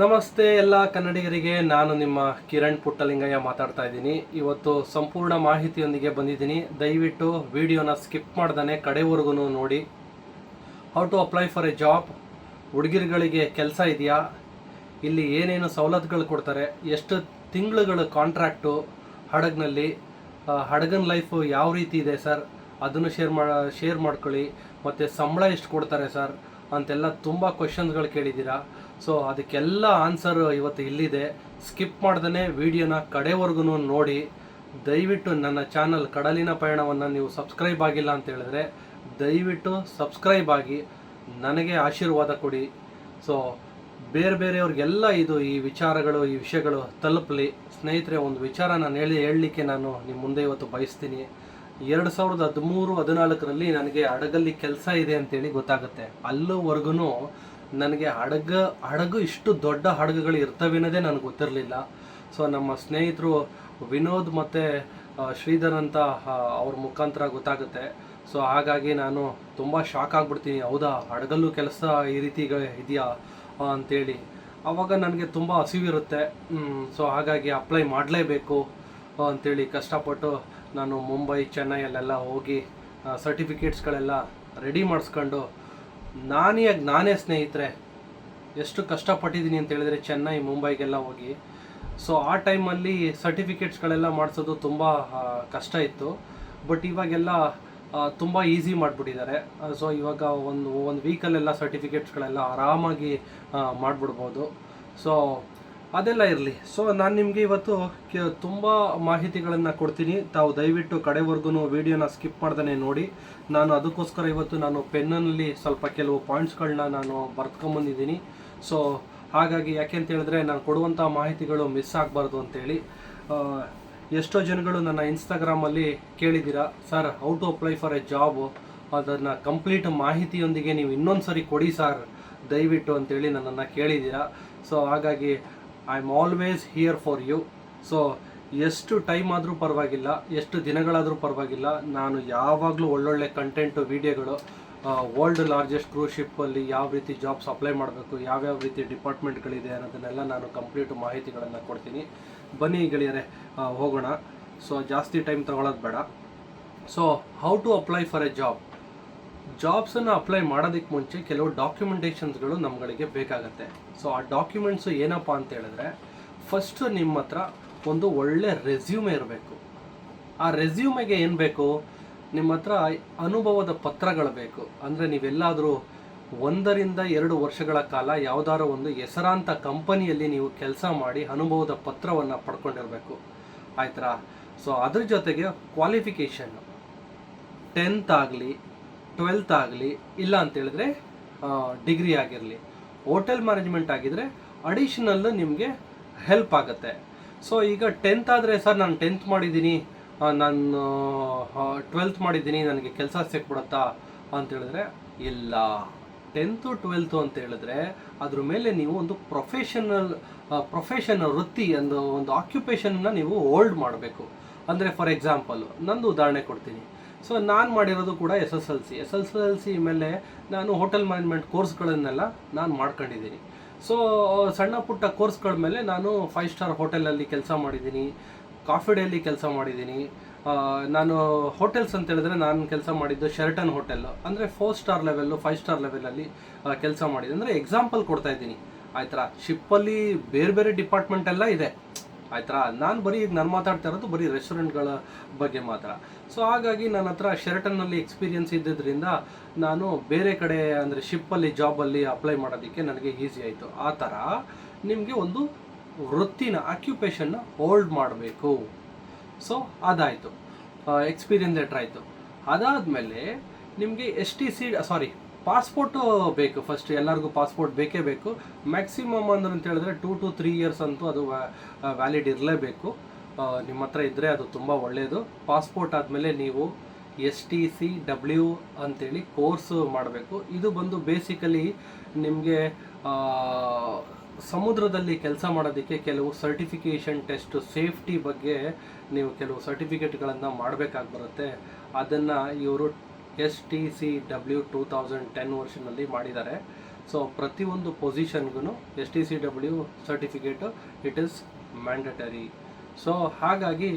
ನಮಸ್ತೆ ಎಲ್ಲ ಕನ್ನಡಿಗರಿಗೆ. ನಾನು ನಿಮ್ಮ ಕಿರಣ್ ಪುಟ್ಟಲಿಂಗಯ್ಯ ಮಾತಾಡ್ತಾ ಇದ್ದೀನಿ. ಇವತ್ತು ಸಂಪೂರ್ಣ ಮಾಹಿತಿಯೊಂದಿಗೆ ಬಂದಿದ್ದೀನಿ. ದಯವಿಟ್ಟು ವಿಡಿಯೋನ ಸ್ಕಿಪ್ ಮಾಡ್ದೇ ಕಡೆವರೆಗೂ ನೋಡಿ. How to apply for a job, ಹುಡುಗಿರುಗಳಿಗೆ ಕೆಲಸ ಇದೆಯಾ, ಇಲ್ಲಿ ಏನೇನು ಸವಲತ್ತುಗಳು ಕೊಡ್ತಾರೆ, ಎಷ್ಟು ತಿಂಗಳುಗಳ ಕಾಂಟ್ರಾಕ್ಟು ಹಡಗ್ನಲ್ಲಿ, ಹಡಗನ ಲೈಫು ಯಾವ ರೀತಿ ಇದೆ ಸರ್ ಅದನ್ನು ಶೇರ್ ಮಾಡ್ಕೊಳ್ಳಿ, ಮತ್ತು ಸಂಬಳ ಎಷ್ಟು ಕೊಡ್ತಾರೆ ಸರ್ ಅಂತೆಲ್ಲ ತುಂಬ ಕ್ವಶನ್ಸ್ಗಳು ಕೇಳಿದ್ದೀರಾ. ಸೊ ಅದಕ್ಕೆಲ್ಲ ಆನ್ಸರ್ ಇವತ್ತು ಇಲ್ಲಿದೆ. ಸ್ಕಿಪ್ ಮಾಡ್ದೇ ವಿಡಿಯೋನ ಕಡೆವರೆಗೂ ನೋಡಿ. ದಯವಿಟ್ಟು ನನ್ನ ಚಾನಲ್ ಕಡಲಿನ ಪಯಣವನ್ನು ನೀವು ಸಬ್ಸ್ಕ್ರೈಬ್ ಆಗಿಲ್ಲ ಅಂತ ಹೇಳಿದ್ರೆ ದಯವಿಟ್ಟು ಸಬ್ಸ್ಕ್ರೈಬ್ ಆಗಿ ನನಗೆ ಆಶೀರ್ವಾದ ಕೊಡಿ. ಸೊ ಬೇರೆಯವ್ರಿಗೆಲ್ಲ ಈ ವಿಷಯಗಳು ತಲುಪಲಿ. ಸ್ನೇಹಿತರೆ, ಒಂದು ವಿಚಾರ ನಾನು ಹೇಳಲಿಕ್ಕೆ ನಾನು ನಿಮ್ಮ ಮುಂದೆ ಇವತ್ತು ಬಯಸ್ತೀನಿ. 2013-14ರಲ್ಲಿ ನನಗೆ ಹಡಗಲ್ಲಿ ಕೆಲಸ ಇದೆ ಅಂತೇಳಿ ಗೊತ್ತಾಗುತ್ತೆ. ಅಲ್ಲಿವರೆಗೂ ನನಗೆ ಹಡಗು ಇಷ್ಟು ದೊಡ್ಡ ಹಡಗುಗಳು ಇರ್ತವೇನೋದೇ ನನಗೆ ಗೊತ್ತಿರಲಿಲ್ಲ. ಸೊ ನಮ್ಮ ಸ್ನೇಹಿತರು ವಿನೋದ್ ಮತ್ತು ಶ್ರೀಧರ್ ಅಂತ ಅವ್ರ ಮುಖಾಂತರ ಗೊತ್ತಾಗುತ್ತೆ. ಸೊ ಹಾಗಾಗಿ ನಾನು ತುಂಬ ಶಾಕ್ ಆಗಿಬಿಡ್ತೀನಿ, ಹೌದಾ ಹಡಗಲ್ಲೂ ಕೆಲಸ ಈ ರೀತಿ ಇದೆಯಾ ಅಂಥೇಳಿ. ಆವಾಗ ನನಗೆ ತುಂಬ ಹಸಿವಿರುತ್ತೆ. ಸೊ ಹಾಗಾಗಿ ಅಪ್ಲೈ ಮಾಡಲೇಬೇಕು ಅಂಥೇಳಿ ಕಷ್ಟಪಟ್ಟು ನಾನು ಮುಂಬೈ, ಚೆನ್ನೈಯಲ್ಲೆಲ್ಲ ಹೋಗಿ ಸರ್ಟಿಫಿಕೇಟ್ಸ್ಗಳೆಲ್ಲ ರೆಡಿ ಮಾಡಿಸ್ಕೊಂಡು ನಾನೇ ಸ್ನೇಹಿತರೆ ಎಷ್ಟು ಕಷ್ಟಪಟ್ಟಿದ್ದೀನಿ ಅಂತ ಹೇಳಿದ್ರೆ ಚೆನ್ನೈ, ಮುಂಬೈಗೆಲ್ಲ ಹೋಗಿ. ಸೊ ಆ ಟೈಮಲ್ಲಿ ಸರ್ಟಿಫಿಕೇಟ್ಸ್ಗಳೆಲ್ಲ ಮಾಡಿಸೋದು ತುಂಬ ಕಷ್ಟ ಇತ್ತು. ಬಟ್ ಇವಾಗೆಲ್ಲ ತುಂಬ ಈಸಿ ಮಾಡಿಬಿಟ್ಟಿದ್ದಾರೆ. ಸೊ ಇವಾಗ ಒಂದು ವೀಕಲ್ಲೆಲ್ಲ ಸರ್ಟಿಫಿಕೇಟ್ಸ್ಗಳೆಲ್ಲ ಆರಾಮಾಗಿ ಮಾಡಿಬಿಡ್ಬೋದು. ಸೊ ಅದೆಲ್ಲ ಇರಲಿ. ಸೊ ನಾನು ನಿಮಗೆ ಇವತ್ತು ತುಂಬ ಮಾಹಿತಿಗಳನ್ನು ಕೊಡ್ತೀನಿ. ತಾವು ದಯವಿಟ್ಟು ಕಡೆವರೆಗೂ ವಿಡಿಯೋನ ಸ್ಕಿಪ್ ಮಾಡ್ದೇ ನೋಡಿ. ನಾನು ಅದಕ್ಕೋಸ್ಕರ ಇವತ್ತು ನಾನು ಪೆನ್ನಲ್ಲಿ ಸ್ವಲ್ಪ ಕೆಲವು ಪಾಯಿಂಟ್ಸ್ಗಳನ್ನ ನಾನು ಬರ್ತ್ಕೊಂಬಂದಿದ್ದೀನಿ. ಸೊ ಹಾಗಾಗಿ ಯಾಕೆ ಅಂತ ಹೇಳಿದ್ರೆ ನಾನು ಕೊಡುವಂಥ ಮಾಹಿತಿಗಳು ಮಿಸ್ ಆಗಬಾರ್ದು ಅಂತೇಳಿ. ಎಷ್ಟೋ ಜನಗಳು ನನ್ನ ಇನ್ಸ್ಟಾಗ್ರಾಮಲ್ಲಿ ಕೇಳಿದ್ದೀರಾ, sir how to apply for a job, ಅದನ್ನು ಕಂಪ್ಲೀಟ್ ಮಾಹಿತಿಯೊಂದಿಗೆ ನೀವು ಇನ್ನೊಂದು ಸರಿ ಕೊಡಿ ಸರ್ ದಯವಿಟ್ಟು ಅಂತೇಳಿ ನನ್ನನ್ನು ಕೇಳಿದ್ದೀರಾ. ಸೊ ಹಾಗಾಗಿ I am always here for you. So ಎಷ್ಟು ಟೈಮ್ ಆದರೂ ಪರವಾಗಿಲ್ಲ, ಎಷ್ಟು ದಿನಗಳಾದರೂ ಪರವಾಗಿಲ್ಲ, ನಾನು ಯಾವಾಗಲೂ ಒಳ್ಳೊಳ್ಳೆ ಕಂಟೆಂಟು ವೀಡಿಯೋಗಳು, ವರ್ಲ್ಡ್ ಲಾರ್ಜೆಸ್ಟ್ ಕ್ರೂಸ್ ಶಿಪ್ಪಲ್ಲಿ ಯಾವ ರೀತಿ ಜಾಬ್ಸ್ ಅಪ್ಲೈ ಮಾಡಬೇಕು, ಯಾವ್ಯಾವ ರೀತಿ ಡಿಪಾರ್ಟ್ಮೆಂಟ್ಗಳಿದೆ ಅನ್ನೋದನ್ನೆಲ್ಲ ನಾನು ಕಂಪ್ಲೀಟ್ ಮಾಹಿತಿಗಳನ್ನು ಕೊಡ್ತೀನಿ. ಬನ್ನಿ ಗೆಳೆಯರೆ, ಹೋಗೋಣ. ಸೊ ಜಾಸ್ತಿ ಟೈಮ್ ತಗೊಳ್ಳೋದು ಬೇಡ. So how to apply for a job. ಜಾಬ್ಸನ್ನು ಅಪ್ಲೈ ಮಾಡೋದಕ್ಕೆ ಮುಂಚೆ ಕೆಲವು ಡಾಕ್ಯುಮೆಂಟೇಷನ್ಸ್ಗಳು ನಮ್ಗಳಿಗೆ ಬೇಕಾಗತ್ತೆ. ಸೊ ಆ ಡಾಕ್ಯುಮೆಂಟ್ಸು ಏನಪ್ಪ ಅಂತ ಹೇಳಿದ್ರೆ, ಫಸ್ಟು ನಿಮ್ಮ ಹತ್ರ ಒಂದು ಒಳ್ಳೆ ರೆಸ್ಯೂಮೆ ಇರಬೇಕು. ಆ ರೆಸ್ಯೂಮೆಗೆ ಏನು ಬೇಕು, ನಿಮ್ಮ ಹತ್ರ ಅನುಭವದ ಪತ್ರಗಳು ಬೇಕು. ಅಂದರೆ ನೀವೆಲ್ಲಾದರೂ 1-2 ವರ್ಷಗಳ ಕಾಲ ಯಾವುದಾದ್ರೂ ಒಂದು ಹೆಸರಾಂತ ಕಂಪನಿಯಲ್ಲಿ ನೀವು ಕೆಲಸ ಮಾಡಿ ಅನುಭವದ ಪತ್ರವನ್ನು ಪಡ್ಕೊಂಡಿರಬೇಕು, ಆಯ್ತಾ. ಸೊ ಅದ್ರ ಜೊತೆಗೆ ಕ್ವಾಲಿಫಿಕೇಷನ್ 10th ಆಗಲಿ 12th ಆಗಲಿ, ಇಲ್ಲ ಅಂತೇಳಿದ್ರೆ ಡಿಗ್ರಿ ಆಗಿರಲಿ. ಹೋಟೆಲ್ ಮ್ಯಾನೇಜ್ಮೆಂಟ್ ಆಗಿದ್ದರೆ ಅಡಿಷನಲ್ಲು ನಿಮಗೆ ಹೆಲ್ಪ್ ಆಗುತ್ತೆ. ಸೊ ಈಗ 10th ಆದರೆ ಸರ್ ನಾನು 10th ಮಾಡಿದ್ದೀನಿ, ನಾನು 12th ಮಾಡಿದ್ದೀನಿ, ನನಗೆ ಕೆಲಸ ಸಿಕ್ಬಿಡುತ್ತಾ ಅಂತೇಳಿದ್ರೆ ಇಲ್ಲ. 10th 12th ಅಂತ ಹೇಳಿದ್ರೆ ಅದ್ರ ಮೇಲೆ ನೀವು ಒಂದು ಪ್ರೊಫೆಷನ್ ವೃತ್ತಿ ಒಂದು ಆಕ್ಯುಪೇಷನ್ನ ನೀವು ಹೋಲ್ಡ್ ಮಾಡಬೇಕು. ಅಂದರೆ ಫಾರ್ ಎಕ್ಸಾಂಪಲ್ ನಂದು ಉದಾಹರಣೆ ಕೊಡ್ತೀನಿ. ಸೊ ನಾನು ಮಾಡಿರೋದು ಕೂಡ SSLC ಮೇಲೆ ನಾನು ಹೋಟೆಲ್ ಮ್ಯಾನೇಜ್ಮೆಂಟ್ ಕೋರ್ಸ್ಗಳನ್ನೆಲ್ಲ ನಾನು ಮಾಡ್ಕೊಂಡಿದ್ದೀನಿ. ಸೊ ಸಣ್ಣ ಪುಟ್ಟ ಕೋರ್ಸ್ಗಳ ಮೇಲೆ ನಾನು 5 ಸ್ಟಾರ್ ಹೋಟೆಲಲ್ಲಿ ಕೆಲಸ ಮಾಡಿದ್ದೀನಿ, ಕಾಫಿ ಡೇಲಿ ಕೆಲಸ ಮಾಡಿದ್ದೀನಿ. ನಾನು ಹೋಟೆಲ್ಸ್ ಅಂತ ಹೇಳಿದ್ರೆ ನಾನು ಕೆಲಸ ಮಾಡಿದ್ದು ಶೆರಟನ್ ಹೋಟೆಲ್, ಅಂದರೆ 4 ಸ್ಟಾರ್ ಲೆವೆಲ್ಲು 5 ಸ್ಟಾರ್ ಲೆವೆಲಲ್ಲಿ ಕೆಲಸ ಮಾಡಿದೆ. ಅಂದರೆ ಎಕ್ಸಾಂಪಲ್ ಕೊಡ್ತಾ ಇದ್ದೀನಿ, ಆಯ್ತಾ. ಶಿಪ್ಪಲ್ಲಿ ಬೇರೆ ಡಿಪಾರ್ಟ್ಮೆಂಟ್ ಎಲ್ಲ ಇದೆ, ಆಯ್ತಾ. ನಾನು ಮಾತಾಡ್ತಾ ಇರೋದು ಬರೀ ರೆಸ್ಟೋರೆಂಟ್ಗಳ ಬಗ್ಗೆ ಮಾತ್ರ. ಸೊ ಹಾಗಾಗಿ ನನ್ನ ಹತ್ರ ಶೆರಟನ್ನಲ್ಲಿ ಎಕ್ಸ್ಪೀರಿಯನ್ಸ್ ಇದ್ದಿದ್ದರಿಂದ ನಾನು ಬೇರೆ ಕಡೆ ಅಂದರೆ ಶಿಪ್ಪಲ್ಲಿ ಜಾಬಲ್ಲಿ ಅಪ್ಲೈ ಮಾಡೋದಕ್ಕೆ ನನಗೆ ಈಸಿ ಆಯಿತು. ಆ ಥರ ನಿಮಗೆ ಒಂದು ವೃತ್ತಿನ ಆಕ್ಯುಪೇಷನ್ನ ಹೋಲ್ಡ್ ಮಾಡಬೇಕು. ಸೊ ಅದಾಯಿತು, ಎಕ್ಸ್ಪೀರಿಯನ್ಸ್ ಲೆಟ್ರ್ ಆಯಿತು. ಅದಾದಮೇಲೆ ನಿಮಗೆ ಪಾಸ್ಪೋರ್ಟು ಬೇಕು. ಫಸ್ಟ್ ಎಲ್ಲರಿಗೂ ಪಾಸ್ಪೋರ್ಟ್ ಬೇಕೇ ಬೇಕು. ಮ್ಯಾಕ್ಸಿಮಮ್ ಅಂತ ಹೇಳಿದ್ರೆ 2 to 3 ಇಯರ್ಸ್ ಅಂತೂ ಅದು ವ್ಯಾಲಿಡ್ ಇರಲೇಬೇಕು. ನಿಮ್ಮ ಹತ್ರ ಇದ್ದರೆ ಅದು ತುಂಬ ಒಳ್ಳೆಯದು. ಪಾಸ್ಪೋರ್ಟ್ ಆದಮೇಲೆ ನೀವು STCW ಅಂತೇಳಿ ಕೋರ್ಸು ಮಾಡಬೇಕು. ಇದು ಬಂದು ಬೇಸಿಕಲಿ ನಿಮಗೆ ಸಮುದ್ರದಲ್ಲಿ ಕೆಲಸ ಮಾಡೋದಕ್ಕೆ ಕೆಲವು ಸರ್ಟಿಫಿಕೇಷನ್ ಟೆಸ್ಟ್, ಸೇಫ್ಟಿ ಬಗ್ಗೆ ನೀವು ಕೆಲವು ಸರ್ಟಿಫಿಕೇಟ್ಗಳನ್ನು ಮಾಡಬೇಕಾಗಿ ಬರುತ್ತೆ. ಅದನ್ನು ಇವರು STCW 2010 ವರ್ಷನಲ್ಲಿ ಮಾಡಿದ್ದಾರೆ. ಸೊ ಪ್ರತಿಯೊಂದು ಪೊಸಿಷನ್ಗೂ STCW certificate it is mandatory. So ಹಾಗಾಗಿ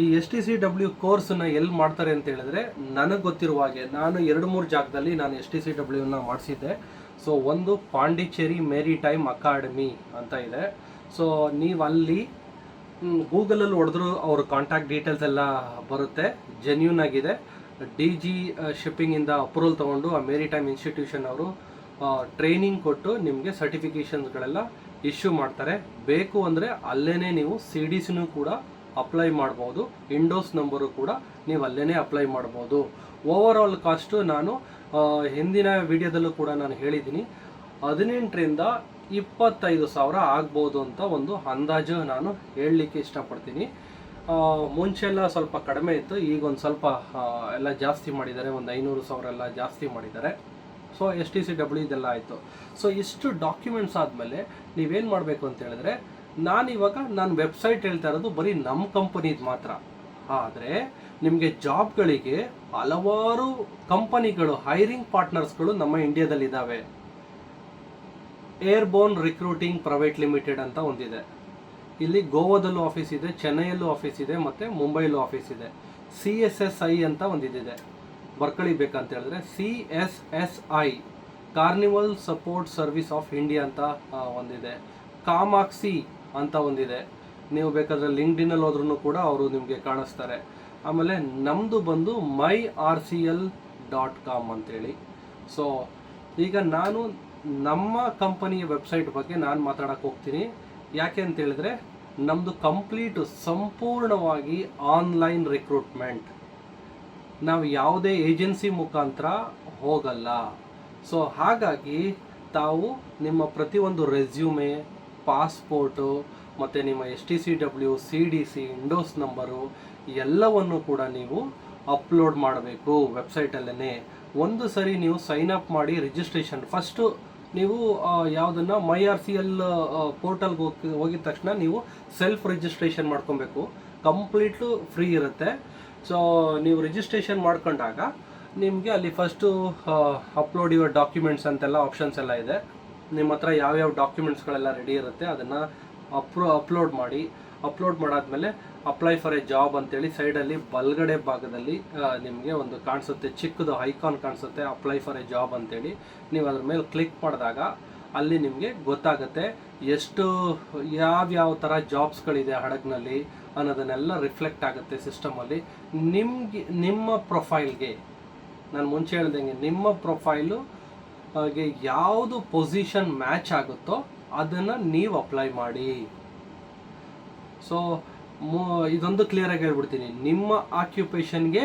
ಈ STCW ಕೋರ್ಸನ್ನ ಎಲ್ಲಿ ಮಾಡ್ತಾರೆ ಅಂತ ಹೇಳಿದ್ರೆ, ನನಗೆ ಗೊತ್ತಿರುವ ಹಾಗೆ ನಾನು 2-3 ಜಾಗದಲ್ಲಿ ನಾನು STCWನ ಮಾಡಿಸಿದ್ದೆ. ಸೊ ಒಂದು ಪಾಂಡಿಚೇರಿ ಮೇರಿ ಟೈಮ್ ಅಕಾಡೆಮಿ ಅಂತ ಇದೆ. ಸೊ ನೀವು ಅಲ್ಲಿ ಗೂಗಲಲ್ಲಿ ಹೊಡೆದ್ರು ಅವ್ರ ಕಾಂಟ್ಯಾಕ್ಟ್ ಡೀಟೇಲ್ಸ್ ಎಲ್ಲ ಬರುತ್ತೆ, ಜೆನ್ಯೂನ್ ಆಗಿದೆ. DG ಶಿಪ್ಪಿಂಗಿಂದ ಅಪ್ರೂವಲ್ ತೊಗೊಂಡು ಆ ಮೇರಿ ಟೈಮ್ ಇನ್ಸ್ಟಿಟ್ಯೂಷನ್ ಅವರು ಟ್ರೈನಿಂಗ್ ಕೊಟ್ಟು ನಿಮಗೆ ಸರ್ಟಿಫಿಕೇಷನ್ಸ್ಗಳೆಲ್ಲ ಇಶ್ಯೂ ಮಾಡ್ತಾರೆ. ಬೇಕು ಅಂದರೆ ಅಲ್ಲೇ ನೀವು CDCನೂ ಕೂಡ ಅಪ್ಲೈ ಮಾಡ್ಬೋದು, ಇಂಡೋಸ್ ನಂಬರು ಕೂಡ ನೀವು ಅಲ್ಲೇ ಅಪ್ಲೈ ಮಾಡ್ಬೋದು. ಓವರ್ ಆಲ್ ಕಾಸ್ಟು ನಾನು ಹಿಂದಿನ ವಿಡಿಯೋದಲ್ಲೂ ಕೂಡ ನಾನು ಹೇಳಿದ್ದೀನಿ, 18,000ರಿಂದ 25,000 ಆಗ್ಬೋದು ಅಂತ ಒಂದು ಅಂದಾಜು ನಾನು ಹೇಳಲಿಕ್ಕೆ ಇಷ್ಟಪಡ್ತೀನಿ. ಮುಂಚೆಲ್ಲ ಸ್ವಲ್ಪ ಕಡಿಮೆ ಇತ್ತು, ಈಗ ಒಂದು ಸ್ವಲ್ಪ ಎಲ್ಲ ಜಾಸ್ತಿ ಮಾಡಿದ್ದಾರೆ, ಒಂದು 500,000 ಎಲ್ಲ ಜಾಸ್ತಿ ಮಾಡಿದ್ದಾರೆ. ಸೊ STCW ಇದೆಲ್ಲ ಆಯಿತು. ಸೊ ಇಷ್ಟು ಡಾಕ್ಯುಮೆಂಟ್ಸ್ ಆದಮೇಲೆ ನೀವೇನು ಮಾಡಬೇಕು ಅಂತ ಹೇಳಿದ್ರೆ, ನಾನು ವೆಬ್ಸೈಟ್ ಹೇಳ್ತಾ ಇರೋದು ಬರೀ ನಮ್ಮ ಕಂಪನಿದು ಮಾತ್ರ. ಆದರೆ ನಿಮಗೆ ಜಾಬ್ಗಳಿಗೆ ಹಲವಾರು ಕಂಪನಿಗಳು, ಹೈರಿಂಗ್ ಪಾರ್ಟ್ನರ್ಸ್ಗಳು ನಮ್ಮ ಇಂಡಿಯಾದಲ್ಲಿದ್ದಾವೆ. ಏರ್ಬೋರ್ನ್ ರಿಕ್ರೂಟಿಂಗ್ ಪ್ರೈವೇಟ್ ಲಿಮಿಟೆಡ್ ಅಂತ ಒಂದಿದೆ. ಇಲ್ಲಿ ಗೋವಾದಲ್ಲೂ ಆಫೀಸ್ ಇದೆ, ಚೆನ್ನೈಯಲ್ಲೂ ಆಫೀಸ್ ಇದೆ, ಮತ್ತು ಮುಂಬೈಲೂ ಆಫೀಸ್ ಇದೆ. CSSI ಅಂತ ಒಂದಿದೆ, ಬರ್ಕಳಿಬೇಕಂತ ಹೇಳಿದ್ರೆ CSSI, carnival support service of India ಅಂತ ಒಂದಿದೆ. ಕಾಮಾಕ್ಸಿ ಅಂತ ಒಂದಿದೆ, ನೀವು ಬೇಕಾದರೆ ಲಿಂಕ್ಡ್ಇನ್ನಲ್ಲಿ ಹೋದ್ರೂ ಕೂಡ ಅವರು ನಿಮಗೆ ಕಾಣಿಸ್ತಾರೆ. ಆಮೇಲೆ ನಮ್ಮದು ಬಂದು myRCL.com ಅಂತೇಳಿ. ಸೊ ಈಗ ನಾನು ನಮ್ಮ ಕಂಪನಿಯ ವೆಬ್ಸೈಟ್ ಬಗ್ಗೆ ನಾನು ಮಾತಾಡೋಕ್ಕೆ ಹೋಗ್ತೀನಿ. ಯಾಕೆ ಅಂತ ಹೇಳಿದ್ರೆ, ನಮ್ಮದು ಕಂಪ್ಲೀಟ್ ಸಂಪೂರ್ಣವಾಗಿ ಆನ್ಲೈನ್ ರಿಕ್ರೂಟ್ಮೆಂಟ್, ನಾವು ಯಾವುದೇ ಏಜೆನ್ಸಿ ಮುಖಾಂತರ ಹೋಗಲ್ಲ. ಸೊ ಹಾಗಾಗಿ ತಾವು ನಿಮ್ಮ ಪ್ರತಿಯೊಂದು ರೆಸ್ಯೂಮೆ, ಪಾಸ್ಪೋರ್ಟು ಮತ್ತು ನಿಮ್ಮ STCW, CDC, ಇಂಡೋಸ್ ನಂಬರು ಎಲ್ಲವನ್ನು ಕೂಡ ನೀವು ಅಪ್ಲೋಡ್ ಮಾಡಬೇಕು ವೆಬ್ಸೈಟಲ್ಲೇ. ಒಂದು ಸರಿ ನೀವು ಸೈನ್ ಅಪ್ ಮಾಡಿ ರಿಜಿಸ್ಟ್ರೇಷನ್ ಫಸ್ಟು ನೀವು ಯಾವುದನ್ನು myRCL ಪೋರ್ಟಲ್ಗೆ ಹೋಗಿದ ತಕ್ಷಣ ನೀವು ಸೆಲ್ಫ್ ರಿಜಿಸ್ಟ್ರೇಷನ್ ಮಾಡ್ಕೊಬೇಕು. ಕಂಪ್ಲೀಟು ಫ್ರೀ ಇರುತ್ತೆ. ಸೊ ನೀವು ರಿಜಿಸ್ಟ್ರೇಷನ್ ಮಾಡ್ಕೊಂಡಾಗ ನಿಮಗೆ ಅಲ್ಲಿ ಫಸ್ಟು ಅಪ್ಲೋಡ್ ಯುವರ್ ಡಾಕ್ಯುಮೆಂಟ್ಸ್ ಅಂತೆಲ್ಲ ಆಪ್ಷನ್ಸ್ ಎಲ್ಲ ಇದೆ. ನಿಮ್ಮ ಹತ್ರ ಯಾವ್ಯಾವ ಡಾಕ್ಯುಮೆಂಟ್ಸ್ಗಳೆಲ್ಲ ರೆಡಿ ಇರುತ್ತೆ ಅದನ್ನು ಅಪ್ಲೋಡ್ ಮಾಡಾದ್ಮೇಲೆ ಅಪ್ಲೈ ಫಾರ್ ಎ ಜಾಬ್ ಅಂತೇಳಿ ಸೈಡಲ್ಲಿ ಬಲಗಡೆ ಭಾಗದಲ್ಲಿ ನಿಮಗೆ ಒಂದು ಕಾಣಿಸುತ್ತೆ, ಚಿಕ್ಕದು ಐಕಾನ್ ಕಾಣಿಸುತ್ತೆ, ಅಪ್ಲೈ ಫಾರ್ ಎ ಜಾಬ್ ಅಂತೇಳಿ. ನೀವು ಅದ್ರ ಮೇಲೆ ಕ್ಲಿಕ್ ಮಾಡಿದಾಗ ಅಲ್ಲಿ ನಿಮಗೆ ಗೊತ್ತಾಗುತ್ತೆ ಎಷ್ಟು ಯಾವ್ಯಾವ ಥರ ಜಾಬ್ಸ್ಗಳಿದೆ ಹಡಗ್ನಲ್ಲಿ ಅನ್ನೋದನ್ನೆಲ್ಲ ರಿಫ್ಲೆಕ್ಟ್ ಆಗುತ್ತೆ ಸಿಸ್ಟಮಲ್ಲಿ. ನಿಮ್ಮ ಪ್ರೊಫೈಲ್ಗೆ, ನಾನು ಮುಂಚೆ ಹೇಳ್ದಂಗೆ ನಿಮ್ಮ ಪ್ರೊಫೈಲು ಹಾಗೆ ಯಾವುದು ಪೊಸಿಷನ್ ಮ್ಯಾಚ್ ಆಗುತ್ತೋ ಅದನ್ನು ನೀವು ಅಪ್ಲೈ ಮಾಡಿ. ಸೊ ಇದೊಂದು ಕ್ಲಿಯರಾಗಿ ಹೇಳ್ಬಿಡ್ತೀನಿ, ನಿಮ್ಮ ಆಕ್ಯುಪೇಷನ್ಗೆ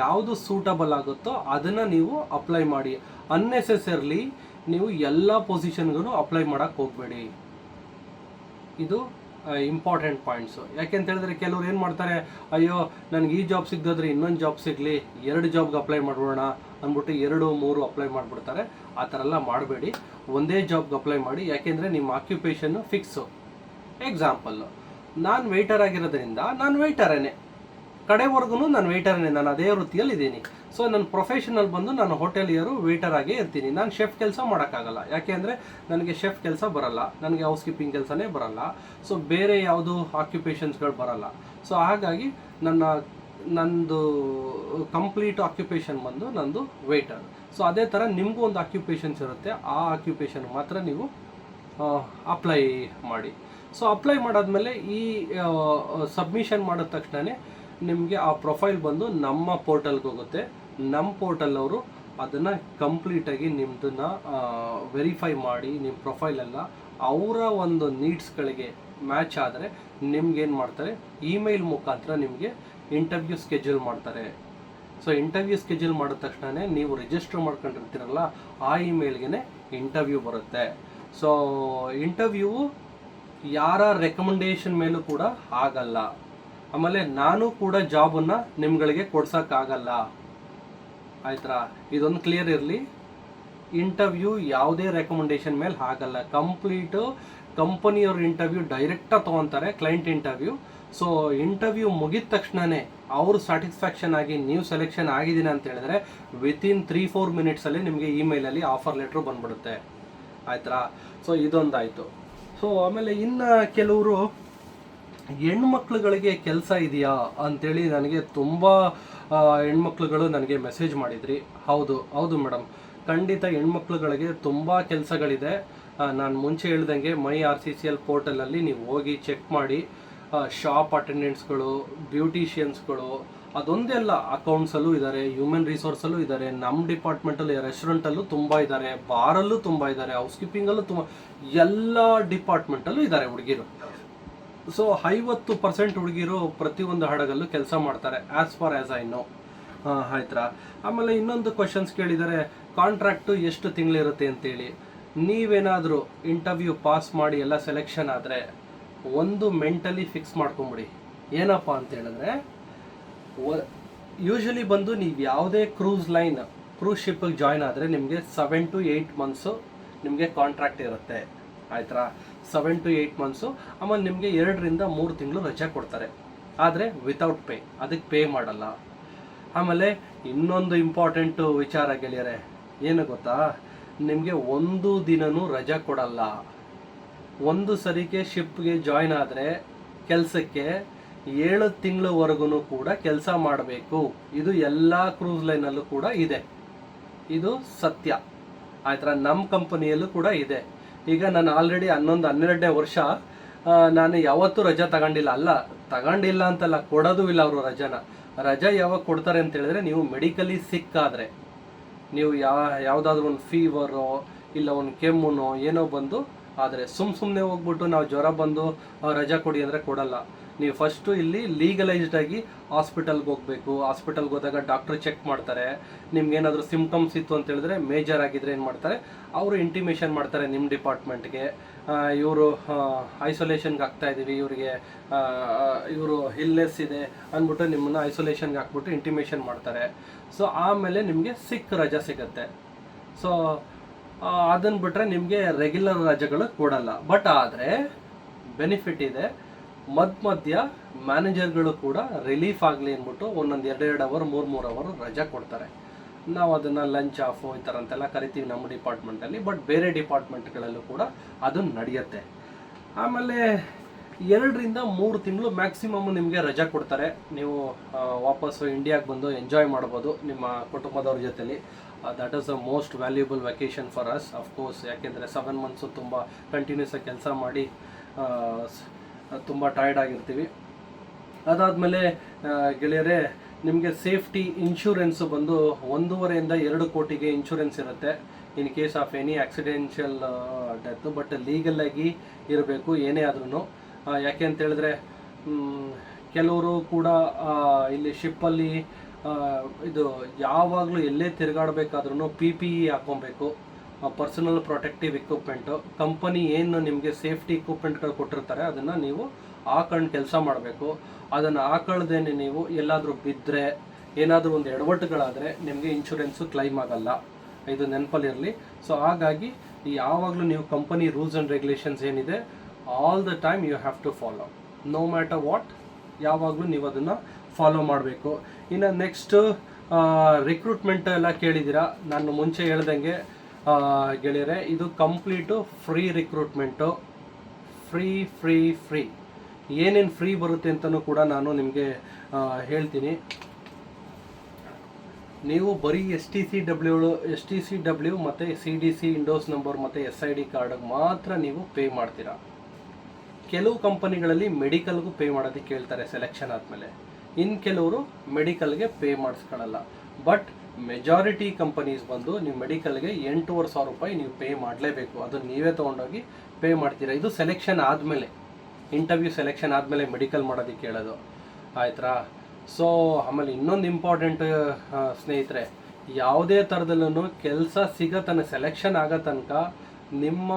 ಯಾವುದು ಸೂಟಬಲ್ ಆಗುತ್ತೋ ಅದನ್ನು ನೀವು ಅಪ್ಲೈ ಮಾಡಿ. ಅನ್ನೆಸೆಸರ್ಲಿ ನೀವು ಎಲ್ಲ ಪೊಸಿಷನ್ಗೂ ಅಪ್ಲೈ ಮಾಡೋಕ್ಕೆ ಹೋಗಬೇಡಿ. ಇದು ಇಂಪಾರ್ಟೆಂಟ್ ಪಾಯಿಂಟ್ಸು. ಯಾಕೆಂತ ಹೇಳಿದ್ರೆ ಕೆಲವ್ರು ಏನು ಮಾಡ್ತಾರೆ, ಅಯ್ಯೋ ನನಗೆ ಈ ಜಾಬ್ ಸಿಗದ್ರೆ ಇನ್ನೊಂದು ಜಾಬ್ ಸಿಗಲಿ, 2 ಜಾಬ್ಗೆ ಅಪ್ಲೈ ಮಾಡ್ಬೋಣ ಅಂದ್ಬಿಟ್ಟು 2-3 ಅಪ್ಲೈ ಮಾಡಿಬಿಡ್ತಾರೆ. ಆ ಥರ ಎಲ್ಲ ಮಾಡಬೇಡಿ, ಒಂದೇ ಜಾಬ್ಗೆ ಅಪ್ಲೈ ಮಾಡಿ. ಯಾಕೆಂದರೆ ನಿಮ್ಮ ಆಕ್ಯುಪೇಷನ್ನು ಫಿಕ್ಸು. ಎಕ್ಸಾಂಪಲ್ಲು, ನಾನು ವೆಯ್ಟರ್ ಆಗಿರೋದ್ರಿಂದ ನಾನು ವೆಯ್ಟರೇನೆ, ಕಡೆವರೆಗೂ ನಾನು ವೆಯ್ಟರೇನೆ, ನಾನು ಅದೇ ವೃತ್ತಿಯಲ್ಲಿದ್ದೀನಿ. ಸೊ ನನ್ನ ಪ್ರೊಫೆಷನಲ್ ಬಂದು ನಾನು ಹೋಟೆಲಿಯರು ವೆಯ್ಟರ್ ಆಗೇ ಇರ್ತೀನಿ. ನಾನು ಶೆಫ್ ಕೆಲಸ ಮಾಡೋಕ್ಕಾಗಲ್ಲ, ಯಾಕೆ ಅಂದರೆ ನನಗೆ ಶೆಫ್ ಕೆಲಸ ಬರಲ್ಲ, ನನಗೆ ಹೌಸ್ ಕೀಪಿಂಗ್ ಕೆಲಸನೇ ಬರಲ್ಲ. ಸೊ ಬೇರೆ ಯಾವುದು ಆಕ್ಯುಪೇಷನ್ಸ್ಗಳು ಬರಲ್ಲ. ಸೊ ಹಾಗಾಗಿ ನಂದು ಕಂಪ್ಲೀಟ್ ಆಕ್ಯುಪೇಷನ್ ಬಂದು ನಂದು ವೆಯ್ಟರ್. ಸೊ ಅದೇ ಥರ ನಿಮಗೂ ಒಂದು ಆಕ್ಯುಪೇಷನ್ಸ್ ಇರುತ್ತೆ, ಆ ಆಕ್ಯುಪೇಷನ್ ಮಾತ್ರ ನೀವು ಅಪ್ಲೈ ಮಾಡಿ. ಸೊ ಅಪ್ಲೈ ಮಾಡಾದ್ಮೇಲೆ ಈ ಸಬ್ಮಿಷನ್ ಮಾಡಿದ ತಕ್ಷಣ ನಿಮಗೆ ಆ ಪ್ರೊಫೈಲ್ ಬಂದು ನಮ್ಮ ಪೋರ್ಟಲ್ಗೆ ಹೋಗುತ್ತೆ. ನಮ್ಮ ಪೋರ್ಟಲ್ ಅವರು ಅದನ್ನು ಕಂಪ್ಲೀಟಾಗಿ ನಿಮ್ಮದನ್ನು ವೆರಿಫೈ ಮಾಡಿ ನಿಮ್ಮ ಪ್ರೊಫೈಲೆಲ್ಲ ಅವರ ಒಂದು ನೀಡ್ಸ್ಗಳಿಗೆ ಮ್ಯಾಚ್ ಆದರೆ ನಿಮ್ಗೇನು ಮಾಡ್ತಾರೆ, ಇಮೇಲ್ ಮುಖಾಂತರ ನಿಮಗೆ ಇಂಟರ್ವ್ಯೂ ಸ್ಕೆಡ್ಯೂಲ್ ಮಾಡ್ತಾರೆ. ಸೊ ಇಂಟರ್ವ್ಯೂ ಸ್ಕೆಡ್ಯೂಲ್ ಮಾಡಿದ ತಕ್ಷಣ ನೀವು ರಿಜಿಸ್ಟರ್ ಮಾಡ್ಕೊಂಡಿರ್ತೀರಲ್ಲ, ಆ ಇಮೇಲ್ಗೆ ಇಂಟರ್ವ್ಯೂ ಬರುತ್ತೆ. ಸೊ ಇಂಟರ್ವ್ಯೂ ಯಾರ ರೆಕಮೆಂಡೇಶನ್ ಮೇಲೂ ಕೂಡ ಆಗಲ್ಲ. ಆಮೇಲೆ ನಾನು ಕೂಡ ಜಾಬನ್ನು ನಿಮ್ಗಳಿಗೆ ಕೊಡ್ಸೋಕ್ಕಾಗಲ್ಲ, ಆಯ್ತಾ? ಇದೊಂದು ಕ್ಲಿಯರ್ ಇರಲಿ. ಇಂಟರ್ವ್ಯೂ ಯಾವುದೇ ರೆಕಮೆಂಡೇಶನ್ ಮೇಲೆ ಆಗಲ್ಲ. ಕಂಪ್ಲೀಟು ಕಂಪನಿಯವ್ರ ಇಂಟರ್ವ್ಯೂ ಡೈರೆಕ್ಟಾಗಿ ತೊಗೊತಾರೆ, ಕ್ಲೈಂಟ್ ಇಂಟರ್ವ್ಯೂ. ಸೊ ಇಂಟರ್ವ್ಯೂ ಮುಗಿದ ತಕ್ಷಣವೇ ಅವರು ಸ್ಯಾಟಿಸ್ಫ್ಯಾಕ್ಷನ್ ಆಗಿ ನೀವು ಸೆಲೆಕ್ಷನ್ ಆಗಿದ್ದೀನಿ ಅಂತ ಹೇಳಿದ್ರೆ ವಿತಿನ್ 3-4 ಮಿನಿಟ್ಸಲ್ಲಿ ನಿಮಗೆ ಇಮೇಲಲ್ಲಿ ಆಫರ್ ಲೆಟ್ರು ಬಂದ್ಬಿಡುತ್ತೆ. ಆಯ್ತಾ. ಸೊ ಇದೊಂದಾಯಿತು. ಸೊ ಆಮೇಲೆ ಇನ್ನು ಕೆಲವರು ಹೆಣ್ಮಕ್ಳುಗಳಿಗೆ ಕೆಲಸ ಇದೆಯಾ ಅಂಥೇಳಿ ನನಗೆ ತುಂಬ ಹೆಣ್ಮಕ್ಳುಗಳು ನನಗೆ ಮೆಸೇಜ್ ಮಾಡಿದ್ರಿ. ಹೌದು ಹೌದು ಮೇಡಮ್, ಖಂಡಿತ ಹೆಣ್ಮಕ್ಳುಗಳಿಗೆ ತುಂಬ ಕೆಲಸಗಳಿದೆ. ನಾನು ಮುಂಚೆ ಹೇಳ್ದಂಗೆ MyRCCL ಪೋರ್ಟಲಲ್ಲಿ ನೀವು ಹೋಗಿ ಚೆಕ್ ಮಾಡಿ. ಶಾಪ್ ಅಟೆಂಡೆಂಟ್ಸ್ಗಳು, ಬ್ಯೂಟಿಷಿಯನ್ಸ್ಗಳು, ಅದೊಂದೇ ಅಲ್ಲ, ಅಕೌಂಟ್ಸಲ್ಲೂ ಇದ್ದಾರೆ, ಹ್ಯೂಮನ್ ರಿಸೋರ್ಸಲ್ಲೂ ಇದ್ದಾರೆ, ನಮ್ಮ ಡಿಪಾರ್ಟ್ಮೆಂಟಲ್ಲಿ ರೆಸ್ಟೋರೆಂಟಲ್ಲೂ ತುಂಬ ಇದ್ದಾರೆ, ಬಾರಲ್ಲೂ ತುಂಬ ಇದ್ದಾರೆ, ಹೌಸ್ ಕೀಪಿಂಗಲ್ಲೂ ತುಂಬ, ಎಲ್ಲ ಡಿಪಾರ್ಟ್ಮೆಂಟಲ್ಲೂ ಇದ್ದಾರೆ ಹುಡುಗಿರು. ಸೊ 50% ಹುಡುಗಿರು ಪ್ರತಿಯೊಂದು ಹಡಗಲ್ಲೂ ಕೆಲಸ ಮಾಡ್ತಾರೆ, as for as I know. ಆಯ್ತಾ. ಆಮೇಲೆ ಇನ್ನೊಂದು ಕ್ವಶನ್ಸ್ ಕೇಳಿದ್ದಾರೆ, ಕಾಂಟ್ರಾಕ್ಟು ಎಷ್ಟು ತಿಂಗಳಿರುತ್ತೆ ಅಂತೇಳಿ. ನೀವೇನಾದರೂ ಇಂಟರ್ವ್ಯೂ ಪಾಸ್ ಮಾಡಿ ಎಲ್ಲ ಸೆಲೆಕ್ಷನ್ ಆದರೆ ಒಂದು ಮೆಂಟಲಿ ಫಿಕ್ಸ್ ಮಾಡ್ಕೊಂಬಿಡಿ. ಏನಪ್ಪ ಅಂತ ಹೇಳಿದ್ರೆ, ಯೂಶಲಿ ಬಂದು ನೀವು ಯಾವುದೇ ಕ್ರೂಸ್ ಶಿಪ್ಪಿಗೆ ಜಾಯ್ನ್ ಆದರೆ ನಿಮಗೆ 7 to 8 months ನಿಮಗೆ ಕಾಂಟ್ರಾಕ್ಟ್ ಇರುತ್ತೆ. ಆಯ್ತಾ. 7 to 8 months. ಆಮೇಲೆ ನಿಮಗೆ 2 ರಿಂದ 3 ತಿಂಗಳು ರಜೆ ಕೊಡ್ತಾರೆ, ಆದರೆ ವಿತೌಟ್ ಪೇ, ಅದಕ್ಕೆ ಪೇ ಮಾಡಲ್ಲ. ಆಮೇಲೆ ಇನ್ನೊಂದು ಇಂಪಾರ್ಟೆಂಟು ವಿಚಾರ ಗೆಳೆಯರೆ, ಏನು ಗೊತ್ತಾ, ನಿಮಗೆ ಒಂದು ದಿನನೂ ರಜೆ ಕೊಡಲ್ಲ. ಒಂದು ಸರಿಗೆ ಶಿಪ್ಗೆ ಜಾಯ್ನ್ ಆದರೆ ಕೆಲಸಕ್ಕೆ 7 ತಿಂಗಳವರೆಗೂ ಕೂಡ ಕೆಲಸ ಮಾಡಬೇಕು. ಇದು ಎಲ್ಲ ಕ್ರೂಸ್ ಲೈನಲ್ಲೂ ಕೂಡ ಇದೆ, ಇದು ಸತ್ಯ. ಆಯ್ತಾ. ನಮ್ಮ ಕಂಪನಿಯಲ್ಲೂ ಕೂಡ ಇದೆ. ಈಗ ನಾನು ಆಲ್ರೆಡಿ 11-12 ವರ್ಷ ನಾನು ಯಾವತ್ತೂ ರಜೆ ತಗೊಂಡಿಲ್ಲ ಅಂತಲ್ಲ, ಕೊಡೋದು ಇಲ್ಲ ಅವರು ರಜೆ ಯಾವಾಗ ಕೊಡ್ತಾರೆ ಅಂತ ಹೇಳಿದ್ರೆ, ನೀವು ಮೆಡಿಕಲಿ ಸಿಕ್ ಆದರೆ, ನೀವು ಯಾವುದಾದ್ರೂ ಒಂದು ಫೀವರೋ ಇಲ್ಲ ಒಂದು ಕೆಮ್ಮುನೋ ಏನೋ ಬಂದು ಆದರೆ ಸುಮ್ಮನೆ ಹೋಗ್ಬಿಟ್ಟು ನಾವು ಜ್ವರ ಬಂದು ರಜಾ ಕೊಡಿ ಅಂದರೆ ಕೊಡಲ್ಲ. ನೀವು ಫಸ್ಟು ಇಲ್ಲಿ ಲೀಗಲೈಸ್ಡ್ ಆಗಿ ಹಾಸ್ಪಿಟಲ್ಗೆ ಹೋಗಬೇಕು. ಹಾಸ್ಪಿಟಲ್ಗೆ ಹೋದಾಗ ಡಾಕ್ಟ್ರು ಚೆಕ್ ಮಾಡ್ತಾರೆ. ನಿಮ್ಗೇನಾದರೂ ಸಿಮ್ಟಮ್ಸ್ ಇತ್ತು ಅಂತ ಹೇಳಿದ್ರೆ, ಮೇಜರ್ ಆಗಿದ್ರೆ ಏನು ಮಾಡ್ತಾರೆ, ಅವರು ಇಂಟಿಮೇಷನ್ ಮಾಡ್ತಾರೆ ನಿಮ್ಮ ಡಿಪಾರ್ಟ್ಮೆಂಟ್ಗೆ. ಇವರು ಐಸೋಲೇಷನ್ಗೆ ಹಾಕ್ತಾಯಿದ್ದೀವಿ, ಇವರು ಇಲ್ನೆಸ್ ಇದೆ ಅಂದ್ಬಿಟ್ಟು ನಿಮ್ಮನ್ನು ಐಸೋಲೇಷನ್ಗೆ ಹಾಕ್ಬಿಟ್ಟು ಇಂಟಿಮೇಷನ್ ಮಾಡ್ತಾರೆ. ಸೊ ಆಮೇಲೆ ನಿಮಗೆ ರಜಾ ಸಿಗುತ್ತೆ. ಸೊ ಅದನ್ನು ಬಿಟ್ಟರೆ ನಿಮಗೆ ರೆಗ್ಯುಲರ್ ರಜೆಗಳು ಕೊಡಲ್ಲ. ಬಟ್ ಆದರೆ ಬೆನಿಫಿಟ್ ಇದೆ, ಮಧ್ಯ ಮ್ಯಾನೇಜರ್ಗಳು ಕೂಡ ರಿಲೀಫ್ ಆಗಲಿ ಅಂದ್ಬಿಟ್ಟು ಒಂದೊಂದು 2 ಅವರ್ 3 ಅವರ್ ರಜೆ ಕೊಡ್ತಾರೆ. ನಾವು ಅದನ್ನು ಲಂಚ್ ಆಫು ಈ ಥರ ಅಂತೆಲ್ಲ ಕರಿತೀವಿ ನಮ್ಮ ಡಿಪಾರ್ಟ್ಮೆಂಟಲ್ಲಿ. ಬಟ್ ಬೇರೆ ಡಿಪಾರ್ಟ್ಮೆಂಟ್ಗಳಲ್ಲೂ ಕೂಡ ಅದು ನಡೆಯುತ್ತೆ. ಆಮೇಲೆ 2 ರಿಂದ 3 ತಿಂಗಳು ಮ್ಯಾಕ್ಸಿಮಮ್ ನಿಮಗೆ ರಜೆ ಕೊಡ್ತಾರೆ. ನೀವು ವಾಪಸ್ಸು ಇಂಡಿಯಾಗೆ ಬಂದು ಎಂಜಾಯ್ ಮಾಡ್ಬೋದು ನಿಮ್ಮ ಕುಟುಂಬದವ್ರ ಜೊತೆಲಿ. That is the most valuable vacation for us, of course. ಯಾಕೆಂದರೆ 7 months ತುಂಬ ಕಂಟಿನ್ಯೂಸ್ ಆಗಿ ಕೆಲಸ ಮಾಡಿ ತುಂಬ ಟಯರ್ಡ್ ಆಗಿರ್ತೀವಿ. ಅದಾದಮೇಲೆ ಗೆಳೆಯರೇ, ನಿಮಗೆ ಸೇಫ್ಟಿ ಇನ್ಶೂರೆನ್ಸು ಬಂದು 1.5 ರಿಂದ 2 ಕೋಟಿಗೆ ಇನ್ಶೂರೆನ್ಸ್ ಇರುತ್ತೆ in case of any accidental death. But ಲೀಗಲಾಗಿ ಇರಬೇಕು ಏನೇ ಆದ್ರೂ. ಯಾಕೆ ಅಂತ ಹೇಳಿದ್ರೆ, ಕೆಲವರು ಕೂಡ ಇಲ್ಲಿ ಶಿಪ್ಪಲ್ಲಿ ಇದು ಯಾವಾಗಲೂ ಎಲ್ಲೇ ತಿರುಗಾಡಬೇಕಾದ್ರೂ PPE ಹಾಕ್ಕೊಬೇಕು, ಪರ್ಸನಲ್ ಪ್ರೊಟೆಕ್ಟಿವ್ ಇಕ್ವಿಪ್ಮೆಂಟು. ಕಂಪನಿ ಏನು ನಿಮಗೆ ಸೇಫ್ಟಿ ಇಕ್ವಿಪ್ಮೆಂಟ್ಗಳು ಕೊಟ್ಟಿರ್ತಾರೆ ಅದನ್ನು ನೀವು ಹಾಕೊಂಡು ಕೆಲಸ ಮಾಡಬೇಕು. ಅದನ್ನು ಹಾಕೊಳ್ದೇನೆ ನೀವು ಎಲ್ಲಾದರೂ ಬಿದ್ದರೆ, ಏನಾದರೂ ಒಂದು ಎಡವಟ್ಟುಗಳಾದರೆ ನಿಮಗೆ ಇನ್ಶೂರೆನ್ಸು ಕ್ಲೈಮ್ ಆಗಲ್ಲ. ಇದು ನೆನಪಲ್ಲಿರಲಿ. ಸೊ ಹಾಗಾಗಿ ಯಾವಾಗಲೂ ನೀವು ಕಂಪನಿ ರೂಲ್ಸ್ ಆ್ಯಂಡ್ ರೆಗ್ಯುಲೇಷನ್ಸ್ ಏನಿದೆ, all the time you have to follow, no matter what. ಯಾವಾಗಲೂ ನೀವು ಅದನ್ನು ಫಾಲೋ ಮಾಡಬೇಕು. ಇನ್ನು ನೆಕ್ಸ್ಟು ರಿಕ್ರೂಟ್ಮೆಂಟ್ ಎಲ್ಲ ಕೇಳಿದ್ದೀರಾ. ನಾನು ಮುಂಚೆ ಹೇಳ್ದಂಗೆ ಗೆಳೆಯರೆ, ಇದು ಕಂಪ್ಲೀಟು ಫ್ರೀ ರಿಕ್ರೂಟ್ಮೆಂಟು. ಫ್ರೀ ಏನೇನು ಫ್ರೀ ಬರುತ್ತೆ ಅಂತಲೂ ಕೂಡ ನಾನು ನಿಮಗೆ ಹೇಳ್ತೀನಿ. ನೀವು ಬರೀ STCW ಮತ್ತು CDC ಇಂಡೋಸ್ ನಂಬರ್ ಮತ್ತು SID ಕಾರ್ಡಿಗೆ ಮಾತ್ರ ನೀವು ಪೇ ಮಾಡ್ತೀರಾ. ಕೆಲವು ಕಂಪನಿಗಳಲ್ಲಿ ಮೆಡಿಕಲ್ಗೂ ಪೇ ಮಾಡೋದಕ್ಕೆ ಹೇಳ್ತಾರೆ ಸೆಲೆಕ್ಷನ್ ಆದಮೇಲೆ, ಇನ್ನು ಕೆಲವರು ಮೆಡಿಕಲ್ಗೆ ಪೇ ಮಾಡಿಸ್ಕೊಳ್ಳಲ್ಲ. ಬಟ್ ಮೆಜಾರಿಟಿ ಕಂಪನೀಸ್ ಬಂದು ನೀವು ಮೆಡಿಕಲ್ಗೆ 8,500 ರೂಪಾಯಿ ನೀವು ಪೇ ಮಾಡಲೇಬೇಕು. ಅದು ನೀವೇ ತೊಗೊಂಡೋಗಿ ಪೇ ಮಾಡ್ತೀರಾ. ಇದು ಸೆಲೆಕ್ಷನ್ ಆದಮೇಲೆ, ಇಂಟರ್ವ್ಯೂ ಸೆಲೆಕ್ಷನ್ ಆದಮೇಲೆ ಮೆಡಿಕಲ್ ಮಾಡೋದಕ್ಕೆ ಹೇಳೋದು. ಆಯ್ತಾ. ಸೊ ಆಮೇಲೆ ಇನ್ನೊಂದು ಇಂಪಾರ್ಟೆಂಟ್ ಸ್ನೇಹಿತರೆ, ಯಾವುದೇ ಥರದಲ್ಲೂ ಕೆಲಸ ಸಿಗೋ ತನಕ, ಸೆಲೆಕ್ಷನ್ ಆಗೋ ತನಕ ನಿಮ್ಮ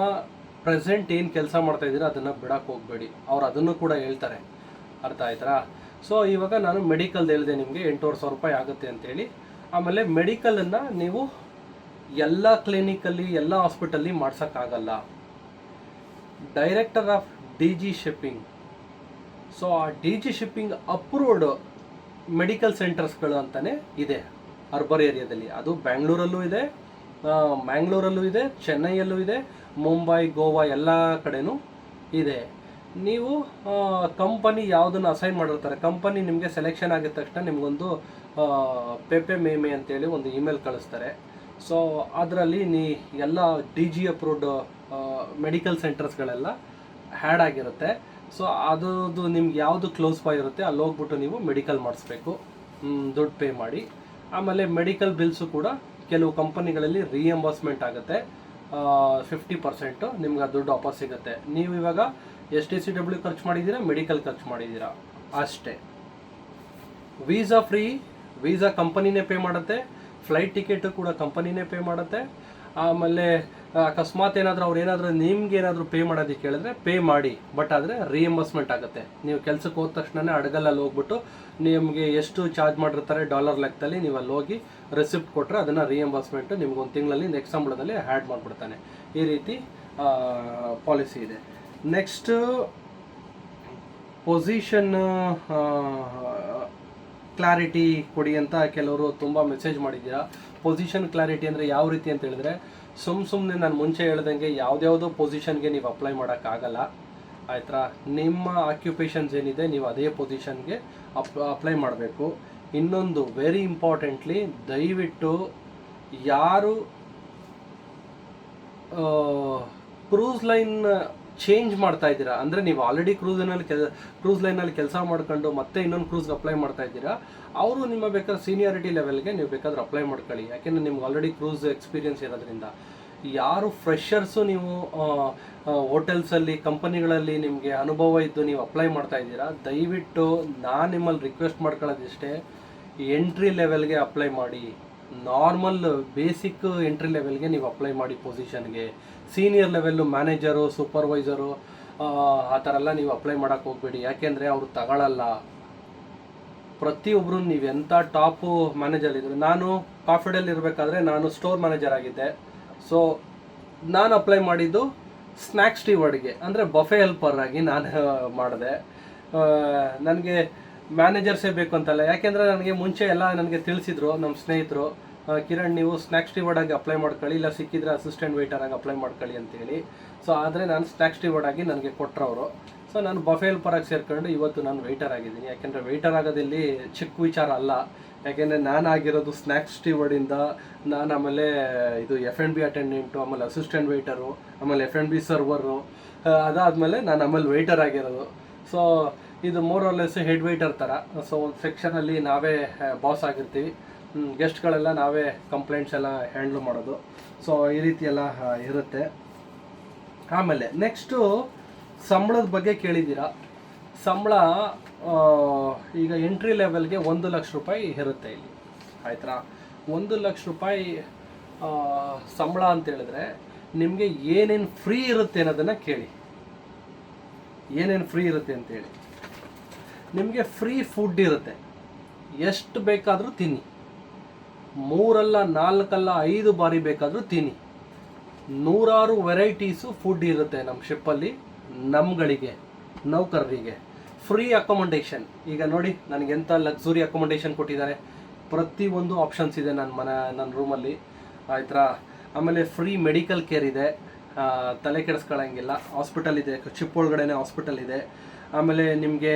ಪ್ರೆಸೆಂಟ್ ಏನು ಕೆಲಸ ಮಾಡ್ತಾಯಿದ್ದೀರಾ ಅದನ್ನು ಬಿಡೋಕ್ಕೆ ಹೋಗಬೇಡಿ. ಅವ್ರು ಅದನ್ನು ಕೂಡ ಹೇಳ್ತಾರೆ. ಅರ್ಥ ಆಯ್ತಾ. ಸೊ ಇವಾಗ ನಾನು ಮೆಡಿಕಲ್ದು ಹೇಳಿದೆ ನಿಮಗೆ 8,500 ರೂಪಾಯಿ ಆಗುತ್ತೆ ಅಂತೇಳಿ. ಆಮೇಲೆ ಮೆಡಿಕಲನ್ನು ನೀವು ಎಲ್ಲ ಕ್ಲಿನಿಕಲ್ಲಿ, ಎಲ್ಲ ಹಾಸ್ಪಿಟಲ್ಲಿ ಮಾಡ್ಸೋಕ್ಕಾಗಲ್ಲ. Director of DG shipping, so ಆ DG ಶಿಪ್ಪಿಂಗ್ ಅಪ್ರೂವ್ಡ್ ಮೆಡಿಕಲ್ ಸೆಂಟರ್ಸ್ಗಳು ಅಂತಲೇ ಇದೆ ಅರ್ಬನ್ ಏರಿಯಾದಲ್ಲಿ. ಅದು ಬ್ಯಾಂಗ್ಳೂರಲ್ಲೂ ಇದೆ, ಮ್ಯಾಂಗ್ಳೂರಲ್ಲೂ ಇದೆ, ಚೆನ್ನೈಯಲ್ಲೂ ಇದೆ, ಮುಂಬೈ, ಗೋವಾ ಎಲ್ಲ ಕಡೆನೂ ಇದೆ. ನೀವು ಕಂಪನಿ ಯಾವುದನ್ನು ಅಸೈನ್ ಮಾಡಿರ್ತಾರೆ, ಕಂಪನಿ ನಿಮಗೆ ಸೆಲೆಕ್ಷನ್ ಆಗಿದ ತಕ್ಷಣ ನಿಮಗೊಂದು ಪೆಪೆ ಮೇಮೆ ಅಂತೇಳಿ ಒಂದು ಇಮೇಲ್ ಕಳಿಸ್ತಾರೆ. ಸೊ ಅದರಲ್ಲಿ ಎಲ್ಲ DG ಅಪ್ರೂವ್ಡ್ ಮೆಡಿಕಲ್ ಸೆಂಟರ್ಸ್ಗಳೆಲ್ಲ ಹ್ಯಾಡ್ ಆಗಿರುತ್ತೆ. ಸೊ ಅದು ನಿಮ್ಗೆ ಯಾವುದು ಕ್ಲೋಸ್ ಬೈ ಇರುತ್ತೆ ಅಲ್ಲಿ ಹೋಗ್ಬಿಟ್ಟು ನೀವು ಮೆಡಿಕಲ್ ಮಾಡಿಸ್ಬೇಕು, ದುಡ್ಡು ಪೇ ಮಾಡಿ. ಆಮೇಲೆ ಮೆಡಿಕಲ್ ಬಿಲ್ಸು ಕೂಡ ಕೆಲವು ಕಂಪನಿಗಳಲ್ಲಿ ರಿಯಂಬರ್ಸ್ಮೆಂಟ್ ಆಗುತ್ತೆ, 50% ನಿಮ್ಗೆ ಆ ದುಡ್ಡು ವಾಪಸ್ ಸಿಗುತ್ತೆ. ನೀವು ಇವಾಗ STCW ಖರ್ಚು ಮಾಡಿದ್ದೀರಾ, ಮೆಡಿಕಲ್ ಖರ್ಚು ಮಾಡಿದ್ದೀರಾ ಅಷ್ಟೇ. ವೀಸಾ ಫ್ರೀ, ವೀಸಾ ಕಂಪನಿನೇ ಪೇ ಮಾಡುತ್ತೆ, ಫ್ಲೈಟ್ ಟಿಕೆಟು ಕೂಡ ಕಂಪನಿನೇ ಪೇ ಮಾಡುತ್ತೆ. ಆಮೇಲೆ ಅಕಸ್ಮಾತ್ ಅವ್ರು ಏನಾದರೂ ನಿಮ್ಗೆ ಏನಾದರೂ ಪೇ ಮಾಡೋದಕ್ಕೆ ಹೇಳಿದ್ರೆ ಪೇ ಮಾಡಿ, ಬಟ್ ಆದರೆ ರಿಯಂಬರ್ಸ್ಮೆಂಟ್ ಆಗುತ್ತೆ. ನೀವು ಕೆಲಸಕ್ಕೆ ಹೋದ ತಕ್ಷಣ ಹಡಗಲ್ಲಿ ಹೋಗ್ಬಿಟ್ಟು ನಿಮಗೆ ಎಷ್ಟು ಚಾರ್ಜ್ ಮಾಡಿರ್ತಾರೆ ಡಾಲರ್ ಲೆಕ್ಕದಲ್ಲಿ ನೀವು ಅಲ್ಲಿ ಹೋಗಿ ರೆಸಿಪ್ಟ್ ಕೊಟ್ಟರೆ ಅದನ್ನು ರಿಯಂಬರ್ಸ್ಮೆಂಟು ನಿಮ್ಗೆ ಒಂದು ತಿಂಗಳಲ್ಲಿ ನೆಕ್ಸ್ಟ್ ಸಂಬಳದಲ್ಲಿ ಆ್ಯಡ್ ಮಾಡಿಬಿಡ್ತಾನೆ. ಈ ರೀತಿ ಪಾಲಿಸಿ ಇದೆ. ನೆಕ್ಸ್ಟ್ ಪೊಸಿಷನ್ ಕ್ಲಾರಿಟಿ ಕೊಡಿ ಅಂತ ಕೆಲವರು ತುಂಬ ಮೆಸೇಜ್ ಮಾಡಿದ್ದೀರಾ. ಪೊಸಿಷನ್ ಕ್ಲಾರಿಟಿ ಅಂದರೆ ಯಾವ ರೀತಿ ಅಂತ ಹೇಳಿದ್ರೆ, ಸುಮ್ಮನೆ ನಾನು ಮುಂಚೆ ಹೇಳ್ದಂಗೆ ಯಾವುದ್ಯಾವುದೋ ಪೊಸಿಷನ್ಗೆ ನೀವು ಅಪ್ಲೈ ಮಾಡೋಕ್ಕಾಗಲ್ಲ, ಆಯ್ತಾ. ನಿಮ್ಮ ಆಕ್ಯುಪೇಷನ್ಸ್ ಏನಿದೆ ನೀವು ಅದೇ ಪೊಸಿಷನ್ಗೆ ಅಪ್ಲೈ ಮಾಡಬೇಕು. ಇನ್ನೊಂದು ವೆರಿ ಇಂಪಾರ್ಟೆಂಟ್ಲಿ, ದಯವಿಟ್ಟು ಯಾರು ಕ್ರೂಸ್ ಲೈನ್ ಚೇಂಜ್ ಮಾಡ್ತಾ ಇದ್ದೀರಾ, ಅಂದರೆ ನೀವು ಆಲ್ರೆಡಿ ಕ್ರೂಸ್ ಲೈನಲ್ಲಿ ಕೆಲಸ ಮಾಡ್ಕೊಂಡು ಮತ್ತೆ ಇನ್ನೊಂದು ಕ್ರೂಸ್ಗೆ ಅಪ್ಲೈ ಮಾಡ್ತಾ ಇದ್ದೀರಾ, ಅವರು ನಿಮ್ಮ ಬೇಕಾದ್ರೆ ಸೀನಿಯಾರಿಟಿ ಲೆವೆಲ್ಗೆ ನೀವು ಬೇಕಾದ್ರೆ ಅಪ್ಲೈ ಮಾಡ್ಕೊಳ್ಳಿ, ಯಾಕೆಂದರೆ ನಿಮ್ಗೆ ಆಲ್ರೆಡಿ ಕ್ರೂಸ್ ಎಕ್ಸ್ಪೀರಿಯನ್ಸ್ ಇರೋದ್ರಿಂದ. ಯಾರು ಫ್ರೆಷರ್ಸು ನೀವು ಹೋಟೆಲ್ಸಲ್ಲಿ ಕಂಪನಿಗಳಲ್ಲಿ ನಿಮಗೆ ಅನುಭವ ಇದ್ದು ನೀವು ಅಪ್ಲೈ ಮಾಡ್ತಾ ಇದ್ದೀರಾ, ದಯವಿಟ್ಟು ನಾನು ನಿಮ್ಮಲ್ಲಿ ರಿಕ್ವೆಸ್ಟ್ ಮಾಡ್ಕೊಳ್ಳೋದಿಷ್ಟೇ, ಎಂಟ್ರಿ ಲೆವೆಲ್ಗೆ ಅಪ್ಲೈ ಮಾಡಿ. ನಾರ್ಮಲ್ ಬೇಸಿಕ್ ಎಂಟ್ರಿ ಲೆವೆಲ್ಗೆ ನೀವು ಅಪ್ಲೈ ಮಾಡಿ ಪೊಸಿಷನ್ಗೆ. ಸೀನಿಯರ್ ಲೆವೆಲ್ಲು ಮ್ಯಾನೇಜರು, ಸೂಪರ್ವೈಸರು ಆ ಥರ ಎಲ್ಲ ನೀವು ಅಪ್ಲೈ ಮಾಡೋಕ್ಕೆ ಹೋಗ್ಬೇಡಿ, ಯಾಕೆಂದರೆ ಅವರು ತಗೊಳ್ಳಲ್ಲ. ಪ್ರತಿಯೊಬ್ಬರು ನೀವು ಎಂಥ ಟಾಪು ಮ್ಯಾನೇಜರ್ ಇದ್ರು, ನಾನು ಕಾಫಿಡಲ್ಲಿ ಇರಬೇಕಾದ್ರೆ ನಾನು ಸ್ಟೋರ್ ಮ್ಯಾನೇಜರ್ ಆಗಿದ್ದೆ. ಸೊ ನಾನು ಅಪ್ಲೈ ಮಾಡಿದ್ದು ಸ್ನ್ಯಾಕ್ಸ್ ಸ್ಟೀವರ್ಡ್ಗೆ, ಅಂದರೆ ಬಫೆ ಹೆಲ್ಪರ್ ಆಗಿ ನಾನು ಮಾಡಿದೆ. ನನಗೆ ಮ್ಯಾನೇಜರ್ಸೇ ಬೇಕು ಅಂತಲ್ಲ, ಯಾಕೆಂದರೆ ನನಗೆ ಮುಂಚೆ ಎಲ್ಲ ನನಗೆ ತಿಳಿಸಿದ್ರು ನಮ್ಮ ಸ್ನೇಹಿತರು, ಕಿರಣ್ ನೀವು ಸ್ನ್ಯಾಕ್ಸ್ ಸ್ಟೀವರ್ಡ್ ಆಗಿ ಅಪ್ಲೈ ಮಾಡ್ಕೊಳ್ಳಿ, ಇಲ್ಲ ಸಿಕ್ಕಿದ್ರೆ ಅಸಿಸ್ಟೆಂಟ್ ವೆಯ್ಟರ್ ಆಗಿ ಅಪ್ಲೈ ಮಾಡ್ಕೊಳ್ಳಿ ಅಂತೇಳಿ. ಸೊ ಆದರೆ ನಾನು ಸ್ನ್ಯಾಕ್ಸ್ ಸ್ಟೀವರ್ಡ್ ಆಗಿ ನನಗೆ ಕೊಟ್ಟರವರು. ಸೊ ನಾನು ಬಫೆ ಹೆಲ್ಪರಾಗಿ ಸೇರ್ಕೊಂಡು ಇವತ್ತು ನಾನು ವೆಯ್ಟರ್ ಆಗಿದ್ದೀನಿ. ಯಾಕೆಂದರೆ ವೆಯ್ಟರ್ ಆಗೋದಿಲ್ಲಿ ಚಿಕ್ಕ ವಿಚಾರ ಅಲ್ಲ, ಯಾಕೆಂದರೆ ನಾನು ಆಗಿರೋದು ಸ್ನ್ಯಾಕ್ಸ್ ಸ್ಟೀವರ್ಡಿಂದ ನಾನು ಆಮೇಲೆ ಇದು F&B ಅಟೆಂಡೆಂಟು, ಆಮೇಲೆ ಅಸಿಸ್ಟೆಂಟ್ ವೆಯ್ಟರು, ಆಮೇಲೆ F&B ಸರ್ವರು, ಅದಾದಮೇಲೆ ನಾನು ಆಮೇಲೆ ವೆಯ್ಟರ್ ಆಗಿರೋದು. ಸೊ ಇದು more or less head waiter ಥರ. ಸೊ ಒಂದು ಸೆಕ್ಷನಲ್ಲಿ ನಾವೇ ಬಾಸ್ ಆಗಿರ್ತೀವಿ, ಗೆಸ್ಟ್ಗಳೆಲ್ಲ ನಾವೇ ಕಂಪ್ಲೇಂಟ್ಸ್ ಎಲ್ಲ ಹ್ಯಾಂಡ್ಲ್ ಮಾಡೋದು. ಸೊ ಈ ರೀತಿ ಎಲ್ಲ ಇರುತ್ತೆ. ಆಮೇಲೆ ನೆಕ್ಸ್ಟು ಸಂಬಳದ ಬಗ್ಗೆ ಕೇಳಿದ್ದೀರಾ. ಸಂಬಳ ಈಗ ಎಂಟ್ರಿ ಲೆವೆಲ್ಗೆ 1 ಲಕ್ಷ ರೂಪಾಯಿ ಇರುತ್ತೆ ಇಲ್ಲಿ, ಆಯ್ತಾ. 1 ಲಕ್ಷ ರೂಪಾಯಿ ಸಂಬಳ ಅಂತೇಳಿದ್ರೆ ನಿಮಗೆ ಏನೇನು ಫ್ರೀ ಇರುತ್ತೆ ಅನ್ನೋದನ್ನು ಕೇಳಿ. ಏನೇನು ಫ್ರೀ ಇರುತ್ತೆ ಅಂತೇಳಿ, ನಿಮಗೆ ಫ್ರೀ ಫುಡ್ ಇರುತ್ತೆ, ಎಷ್ಟು ಬೇಕಾದರೂ ತಿನ್ನಿ, 3 ಅಲ್ಲ 4 ಅಲ್ಲ 5 ಬಾರಿ ಬೇಕಾದರೂ ತಿನ್ನಿ. 100 ವೆರೈಟೀಸು ಫುಡ್ ಇರುತ್ತೆ ನಮ್ಮ ಶಿಪ್ಪಲ್ಲಿ. ನಮ್ಗಳಿಗೆ ನೌಕರರಿಗೆ ಫ್ರೀ ಅಕೊಮೊಡೇಷನ್. ಈಗ ನೋಡಿ ನನಗೆಂಥ ಲಕ್ಸುರಿ ಅಕೊಮೊಡೇಷನ್ ಕೊಟ್ಟಿದ್ದಾರೆ, ಪ್ರತಿಯೊಂದು ಆಪ್ಷನ್ಸ್ ಇದೆ ನನ್ನ ರೂಮಲ್ಲಿ, ಆಯ್ತಾ. ಆಮೇಲೆ ಫ್ರೀ ಮೆಡಿಕಲ್ ಕೇರ್ ಇದೆ, ತಲೆ ಕೆಡಿಸ್ಕೊಳ್ಳೋಂಗಿಲ್ಲ. ಹಾಸ್ಪಿಟಲ್ ಇದೆ, ಚಿಪ್ ಒಳಗಡೆ ಹಾಸ್ಪಿಟಲ್ ಇದೆ. ಆಮೇಲೆ ನಿಮಗೆ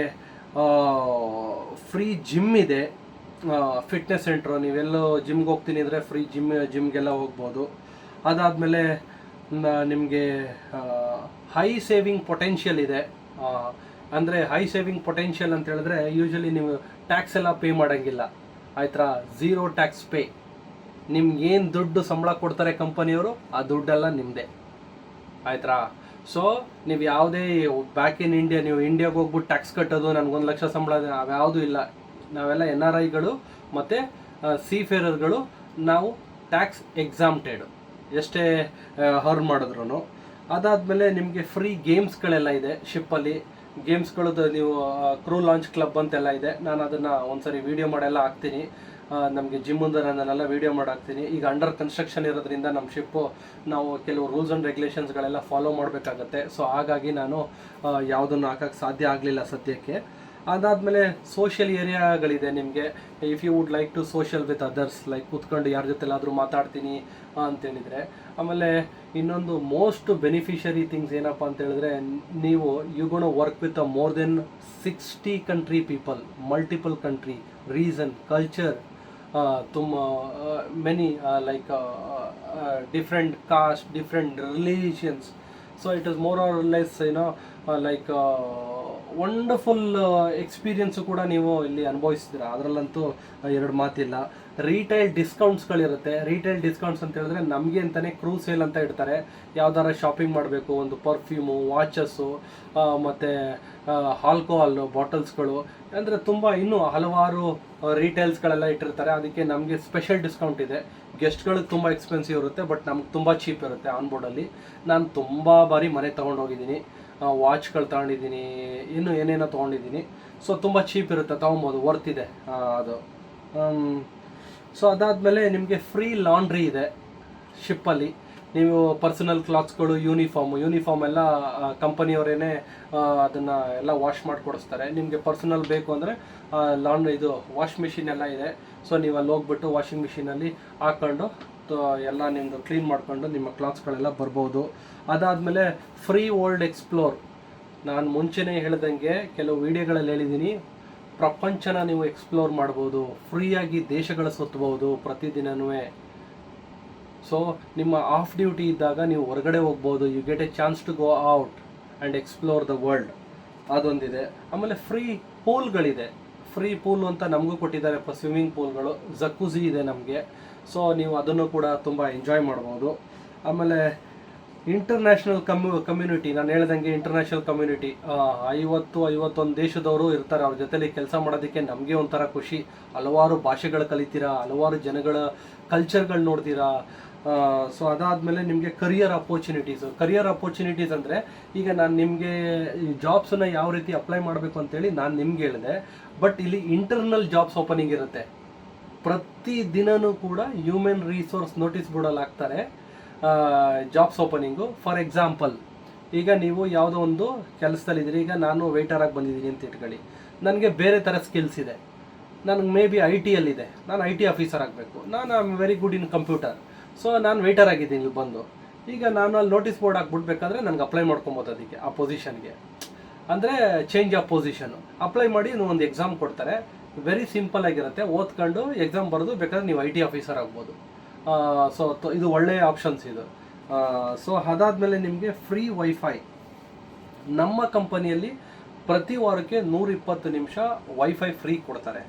ಫ್ರೀ ಜಿಮ್ ಇದೆ, ಫಿಟ್ನೆಸ್ ಸೆಂಟ್ರು. ನೀವೆಲ್ಲೋ ಜಿಮ್ಗೆ ಹೋಗ್ತೀನಿ ಅಂದರೆ ಫ್ರೀ ಜಿಮ್ಗೆಲ್ಲ ಹೋಗ್ಬೋದು. ಅದಾದಮೇಲೆ ನಿಮಗೆ ಹೈ ಸೇವಿಂಗ್ ಪೊಟೆನ್ಷಿಯಲ್ ಇದೆ. ಅಂದರೆ ಹೈ ಸೇವಿಂಗ್ ಪೊಟೆನ್ಷಿಯಲ್ ಅಂತ ಹೇಳಿದ್ರೆ ಯೂಶಲಿ ನೀವು ಟ್ಯಾಕ್ಸ್ ಎಲ್ಲ ಪೇ ಮಾಡೋಂಗಿಲ್ಲ, ಆಯ್ತಾ. 0 ಟ್ಯಾಕ್ಸ್ ಪೇ. ನಿಮ್ಗೆ ಏನು ದುಡ್ಡು ಸಂಬಳ ಕೊಡ್ತಾರೆ ಕಂಪನಿಯವರು, ಆ ದುಡ್ಡೆಲ್ಲ ನಿಮ್ಮದೇ, ಆಯ್ತಾ. ಸೊ ನೀವು ಯಾವುದೇ ಬ್ಯಾಕ್ ಇನ್ ಇಂಡಿಯಾ, ನೀವು ಇಂಡಿಯಾಗೆ ಹೋಗ್ಬಿಟ್ಟು ಟ್ಯಾಕ್ಸ್ ಕಟ್ಟೋದು, ನನಗೆ 1 ಲಕ್ಷ ಸಂಬಳ ಅವ್ಯಾವುದೂ ಇಲ್ಲ. ನಾವೆಲ್ಲ NRIಗಳು ಮತ್ತು ಸೀಫೇರರ್ಗಳು, ನಾವು ಟ್ಯಾಕ್ಸ್ ಎಕ್ಸಾಮ್ಟೆಡ್, ಎಷ್ಟೇ ಹರ್ನ್ ಮಾಡಿದ್ರು. ಅದಾದಮೇಲೆ ನಿಮಗೆ ಫ್ರೀ ಗೇಮ್ಸ್ಗಳೆಲ್ಲ ಇದೆ ಶಿಪ್ಪಲ್ಲಿ. ಗೇಮ್ಸ್ಗಳದ್ದು ನೀವು ಕ್ರೂ ಲಾಂಚ್ ಕ್ಲಬ್ ಅಂತೆಲ್ಲ ಇದೆ. ನಾನು ಅದನ್ನು ಒಂದ್ಸರಿ ವೀಡಿಯೋ ಮಾಡೆಲ್ಲ ಹಾಕ್ತೀನಿ. ನಮಗೆ ಜಿಮ್ಮಿಂದ ನಾನೆಲ್ಲ ವೀಡಿಯೋ ಮಾಡಿ ಹಾಕ್ತೀನಿ. ಈಗ ಅಂಡರ್ ಕನ್ಸ್ಟ್ರಕ್ಷನ್ ಇರೋದ್ರಿಂದ ನಮ್ಮ ಶಿಪ್ಪು ನಾವು ಕೆಲವು ರೂಲ್ಸ್ ಆ್ಯಂಡ್ ರೆಗ್ಯುಲೇಷನ್ಸ್ಗಳೆಲ್ಲ ಫಾಲೋ ಮಾಡಬೇಕಾಗತ್ತೆ. ಸೊ ಹಾಗಾಗಿ ನಾನು ಯಾವುದನ್ನು ಹಾಕೋಕ್ಕೆ ಸಾಧ್ಯ ಆಗಲಿಲ್ಲ ಸದ್ಯಕ್ಕೆ. ಅದಾದಮೇಲೆ ಸೋಷಿಯಲ್ ಏರಿಯಾಗಳಿದೆ ನಿಮಗೆ. If you would like to social with others, like ಕೂತ್ಕೊಂಡು ಯಾರ ಜೊತೆಲಾದರೂ ಮಾತಾಡ್ತೀನಿ ಅಂತೇಳಿದರೆ. ಆಮೇಲೆ ಇನ್ನೊಂದು ಮೋಸ್ಟ್ ಬೆನಿಫಿಷರಿ ಥಿಂಗ್ಸ್ ಏನಪ್ಪ ಅಂತ ಹೇಳಿದ್ರೆ, ನೀವು you gonna work with more than 60 country people, multiple country, reason, culture, ತುಂಬ many like different caste, different religions. So it is more or less like wonderful experience ಕೂಡ ನೀವು ಇಲ್ಲಿ ಅನುಭವಿಸಿದ್ದೀರ, ಅದರಲ್ಲಂತೂ ಎರಡು ಮಾತಿಲ್ಲ. ರೀಟೈಲ್ ಡಿಸ್ಕೌಂಟ್ಸ್ಗಳಿರುತ್ತೆ. ರೀಟೈಲ್ ಡಿಸ್ಕೌಂಟ್ಸ್ ಅಂತ ಹೇಳಿದ್ರೆ ನಮಗೆ ಅಂತಲೇ ಕ್ರೂ ಸೇಲ್ ಅಂತ ಇಡ್ತಾರೆ. ಯಾವ್ದಾರ ಶಾಪಿಂಗ್ ಮಾಡಬೇಕು, ಒಂದು ಪರ್ಫ್ಯೂಮು, ವಾಚಸ್ಸು, ಮತ್ತು ಆಲ್ಕೋಹಾಲ್ ಬಾಟಲ್ಸ್ಗಳು, ಅಂದರೆ ತುಂಬ ಇನ್ನೂ ಹಲವಾರು ರೀಟೇಲ್ಸ್ಗಳೆಲ್ಲ ಇಟ್ಟಿರ್ತಾರೆ. ಅದಕ್ಕೆ ನಮಗೆ ಸ್ಪೆಷಲ್ ಡಿಸ್ಕೌಂಟ್ ಇದೆ. ಗೆಸ್ಟ್ಗಳಿಗೆ ತುಂಬ ಎಕ್ಸ್ಪೆನ್ಸಿವ್ ಇರುತ್ತೆ, ಬಟ್ ನಮ್ಗೆ ತುಂಬ ಚೀಪ್ ಇರುತ್ತೆ ಆನ್ಬೋರ್ಡಲ್ಲಿ. ನಾನು ತುಂಬ ಬಾರಿ ಮನೆ ತೊಗೊಂಡೋಗಿದ್ದೀನಿ, ವಾಚ್ಗಳು ತೊಗೊಂಡಿದ್ದೀನಿ, ಇನ್ನೂ ಏನೇನೋ ತೊಗೊಂಡಿದ್ದೀನಿ. ಸೊ ತುಂಬ ಚೀಪ್ ಇರುತ್ತೆ, ತೊಗೊಬೋದು, ವರ್ತ್ ಇದೆ ಅದು. ಸೊ ಅದಾದಮೇಲೆ ನಿಮಗೆ ಫ್ರೀ ಲಾಂಡ್ರಿ ಇದೆ ಶಿಪ್ಪಲ್ಲಿ. ನೀವು ಪರ್ಸನಲ್ ಕ್ಲಾತ್ಸ್ಗಳು, ಯೂನಿಫಾರ್ಮ್ ಎಲ್ಲ ಕಂಪನಿಯವರೇನೆ ಅದನ್ನು ಎಲ್ಲ ವಾಶ್ ಮಾಡಿಕೊಡಿಸ್ತಾರೆ. ನಿಮಗೆ ಪರ್ಸನಲ್ ಬೇಕು ಅಂದರೆ ಇದು ವಾಶ್ ಮಿಷಿನ್ ಎಲ್ಲ ಇದೆ. ಸೊ ನೀವು ಅಲ್ಲಿ ಹೋಗ್ಬಿಟ್ಟು ವಾಷಿಂಗ್ ಮಿಷಿನಲ್ಲಿ ಹಾಕ್ಕೊಂಡು ಎಲ್ಲ ನಿಮ್ಮದು ಕ್ಲೀನ್ ಮಾಡಿಕೊಂಡು ನಿಮ್ಮ ಕ್ಲಾತ್ಸ್ಗಳೆಲ್ಲ ಬರ್ಬೋದು. ಅದಾದಮೇಲೆ ಫ್ರೀ ವರ್ಲ್ಡ್ ಎಕ್ಸ್ಪ್ಲೋರ್. ನಾನು ಮುಂಚೆನೇ ಹೇಳ್ದಂಗೆ ಕೆಲವು ವೀಡಿಯೋಗಳಲ್ಲಿ ಹೇಳಿದ್ದೀನಿ, ಪ್ರಪಂಚನ ನೀವು ಎಕ್ಸ್ಪ್ಲೋರ್ ಮಾಡ್ಬೋದು, ಫ್ರೀಯಾಗಿ ದೇಶಗಳ ಸುತ್ತಬಹುದು ಪ್ರತಿದಿನವೂ. ಸೊ ನಿಮ್ಮ ಆಫ್ ಡ್ಯೂಟಿ ಇದ್ದಾಗ ನೀವು ಹೊರಗಡೆ ಹೋಗ್ಬೋದು, you get a chance to go out and explore the world, ಅದೊಂದಿದೆ. ಆಮೇಲೆ ಫ್ರೀ ಪೂಲ್ಗಳಿದೆ. ಫ್ರೀ ಪೂಲ್ ಅಂತ ನಮಗೂ ಕೊಟ್ಟಿದ್ದಾರೆ, ಸ್ವಿಮ್ಮಿಂಗ್ ಪೂಲ್ಗಳು, ಜಕೂಝಿ ಇದೆ ನಮಗೆ. ಸೊ ನೀವು ಅದನ್ನು ಕೂಡ ತುಂಬ ಎಂಜಾಯ್ ಮಾಡ್ಬೋದು. ಆಮೇಲೆ ಇಂಟರ್ನ್ಯಾಷನಲ್ ಕಮ್ಯುನಿಟಿ, ನಾನು ಹೇಳ್ದಂಗೆ ಇಂಟರ್ನ್ಯಾಷನಲ್ ಕಮ್ಯುನಿಟಿ 51 ದೇಶದವರು ಇರ್ತಾರೆ. ಅವ್ರ ಜೊತೆಲಿ ಕೆಲಸ ಮಾಡೋದಕ್ಕೆ ನಮಗೆ ಒಂಥರ ಖುಷಿ. ಹಲವಾರು ಭಾಷೆಗಳು ಕಲಿತೀರಾ, ಹಲವಾರು ಜನಗಳ ಕಲ್ಚರ್ಗಳು ನೋಡ್ತೀರಾ. ಸೊ ಅದಾದಮೇಲೆ ನಿಮಗೆ ಕರಿಯರ್ ಅಪರ್ಚುನಿಟೀಸ್ ಅಂದರೆ, ಈಗ ನಾನು ನಿಮಗೆ ಈ ಜಾಬ್ಸನ್ನು ಯಾವ ರೀತಿ ಅಪ್ಲೈ ಮಾಡಬೇಕು ಅಂತೇಳಿ ನಾನು ನಿಮ್ಗೆ ಹೇಳಿದೆ. ಬಟ್ ಇಲ್ಲಿ ಇಂಟರ್ನಲ್ ಜಾಬ್ಸ್ ಓಪನಿಂಗ್ ಇರುತ್ತೆ. ಪ್ರತಿ ದಿನವೂ ಕೂಡ ಹ್ಯೂಮನ್ ರಿಸೋರ್ಸ್ ನೋಟಿಸ್ ಬೋರ್ಡಲ್ಲಿ ಹಾಕ್ತಾರೆ ಜಾಬ್ಸ್ ಓಪನಿಂಗು. ಫಾರ್ ಎಕ್ಸಾಂಪಲ್, ಈಗ ನೀವು ಯಾವುದೋ ಒಂದು ಕೆಲಸದಲ್ಲಿದ್ದೀರಿ. ಈಗ ನಾನು ವೇಟರಾಗಿ ಬಂದಿದ್ದೀನಿ ಅಂತ ಇಟ್ಕೊಳ್ಳಿ. ನನಗೆ ಬೇರೆ ಥರ ಸ್ಕಿಲ್ಸ್ ಇದೆ. ನನಗೆ ಮೇ ಬಿ ಐ ಟಿಯಲ್ಲಿದೆ, ನಾನು IT ಆಫೀಸರ್ ಆಗಬೇಕು. ನಾನು I am very good in computer. So ನಾನು ವೇಟರ್ ಆಗಿದ್ದೀನಿ ಇಲ್ಲಿ ಬಂದು. ಈಗ ನಾನು ಅಲ್ಲಿ ನೋಟಿಸ್ ಬೋರ್ಡ್ ಹಾಕ್ಬಿಡ್ಬೇಕಾದ್ರೆ ನನಗೆ ಅಪ್ಲೈ ಮಾಡ್ಕೊಬೋದು ಅದಕ್ಕೆ, ಆ ಪೊಸಿಷನ್ಗೆ. ಅಂದರೆ ಚೇಂಜ್ ಆಫ್ ಪೊಸಿಷನು ಅಪ್ಲೈ ಮಾಡಿ ಒಂದು ಎಕ್ಸಾಮ್ ಕೊಡ್ತಾರೆ. ವೆರಿ ಸಿಂಪಲ್ ಆಗಿರುತ್ತೆ, ಓದ್ಕೊಂಡು ಎಕ್ಸಾಮ್ ಬರೆದು ಬೇಕಾದ್ರೆ ನೀವು IT ಆಫೀಸರ್ ಆಗ್ಬೋದು. ಸೊ ಇದು ಒಳ್ಳೆಯ ಆಪ್ಷನ್ಸ್ ಇದು. ಸೊ ಅದಾದಮೇಲೆ ನಿಮಗೆ ಫ್ರೀ ವೈಫೈ. ನಮ್ಮ ಕಂಪನಿಯಲ್ಲಿ ಪ್ರತಿ ವಾರಕ್ಕೆ 120 ನಿಮಿಷ ವೈಫೈ ಫ್ರೀ ಕೊಡ್ತಾರೆ.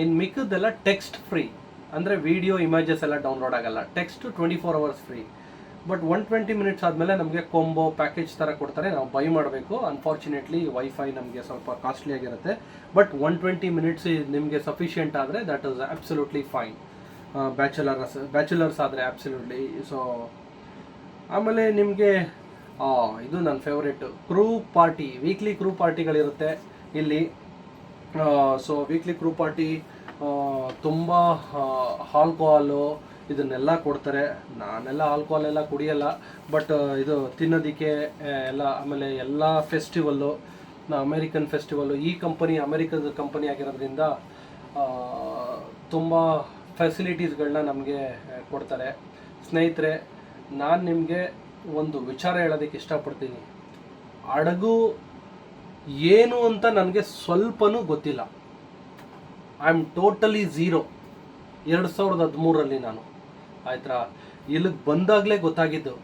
ಇನ್ನು ಮಿಕ್ಕದೆಲ್ಲ ಟೆಕ್ಸ್ಟ್ ಫ್ರೀ, ಅಂದರೆ ವಿಡಿಯೋ ಇಮೇಜಸ್ ಎಲ್ಲ ಡೌನ್ಲೋಡ್ ಆಗಲ್ಲ. Text 24 hours free. But 120 minutes ಆದಮೇಲೆ ನಮಗೆ ಕೊಂಬೋ ಪ್ಯಾಕೇಜ್ ಥರ ಕೊಡ್ತಾರೆ, ನಾವು ಬೈ ಮಾಡಬೇಕು. ಅನ್ಫಾರ್ಚುನೇಟ್ಲಿ ವೈಫೈ ನಮಗೆ ಸ್ವಲ್ಪ ಕಾಸ್ಟ್ಲಿ ಆಗಿರುತ್ತೆ. ಬಟ್ 120 ಮಿನಿಟ್ಸ್ ನಿಮಗೆ ಸಫಿಷಿಯೆಂಟ್ ಆದರೆ that is absolutely fine. Bachelors ಆದರೆ ಅಬ್ಸಲ್ಯೂಟ್ಲಿ. ಸೊ ಆಮೇಲೆ ನಿಮಗೆ ಇದು ನನ್ನ ಫೇವ್ರೇಟು, ಕ್ರೂ ಪಾರ್ಟಿ. ವೀಕ್ಲಿ ಕ್ರೂ ಪಾರ್ಟಿಗಳಿರುತ್ತೆ ಇಲ್ಲಿ. ಸೊ ವೀಕ್ಲಿ ಕ್ರೂ ಪಾರ್ಟಿ ತುಂಬ ಆಲ್ಕೋಹಾಲು ಇದನ್ನೆಲ್ಲ ಕೊಡ್ತಾರೆ. ನಾನೆಲ್ಲ ಆಲ್ಕೋಹಾಲ್ ಎಲ್ಲ ಕುಡಿಯಲ್ಲ, ಬಟ್ ಇದು ತಿನ್ನೋದಕ್ಕೆ ಎಲ್ಲ. ಆಮೇಲೆ ಎಲ್ಲ ಫೆಸ್ಟಿವಲ್ಲು, ಅಮೇರಿಕನ್ ಫೆಸ್ಟಿವಲ್ಲು, ಈ ಕಂಪನಿ ಅಮೇರಿಕದ ಕಂಪನಿ ಆಗಿರೋದ್ರಿಂದ ತುಂಬ ಫೆಸಿಲಿಟೀಸ್ಗಳನ್ನ ನಮಗೆ ಕೊಡ್ತಾರೆ. ಸ್ನೇಹಿತರೆ, ನಾನು ನಿಮಗೆ ಒಂದು ವಿಚಾರ ಹೇಳೋದಕ್ಕೆ ಇಷ್ಟಪಡ್ತೀನಿ. ಹಡಗು ಏನು ಅಂತ ನನಗೆ ಸ್ವಲ್ಪನೂ ಗೊತ್ತಿಲ್ಲ. I am totally zero. 2013ರಲ್ಲಿ ನಾನು ಆಯ್ತಾ ಇಲ್ಲಿಗೆ ಬಂದಾಗಲೇ ಗೊತ್ತಾಗಿದ್ದು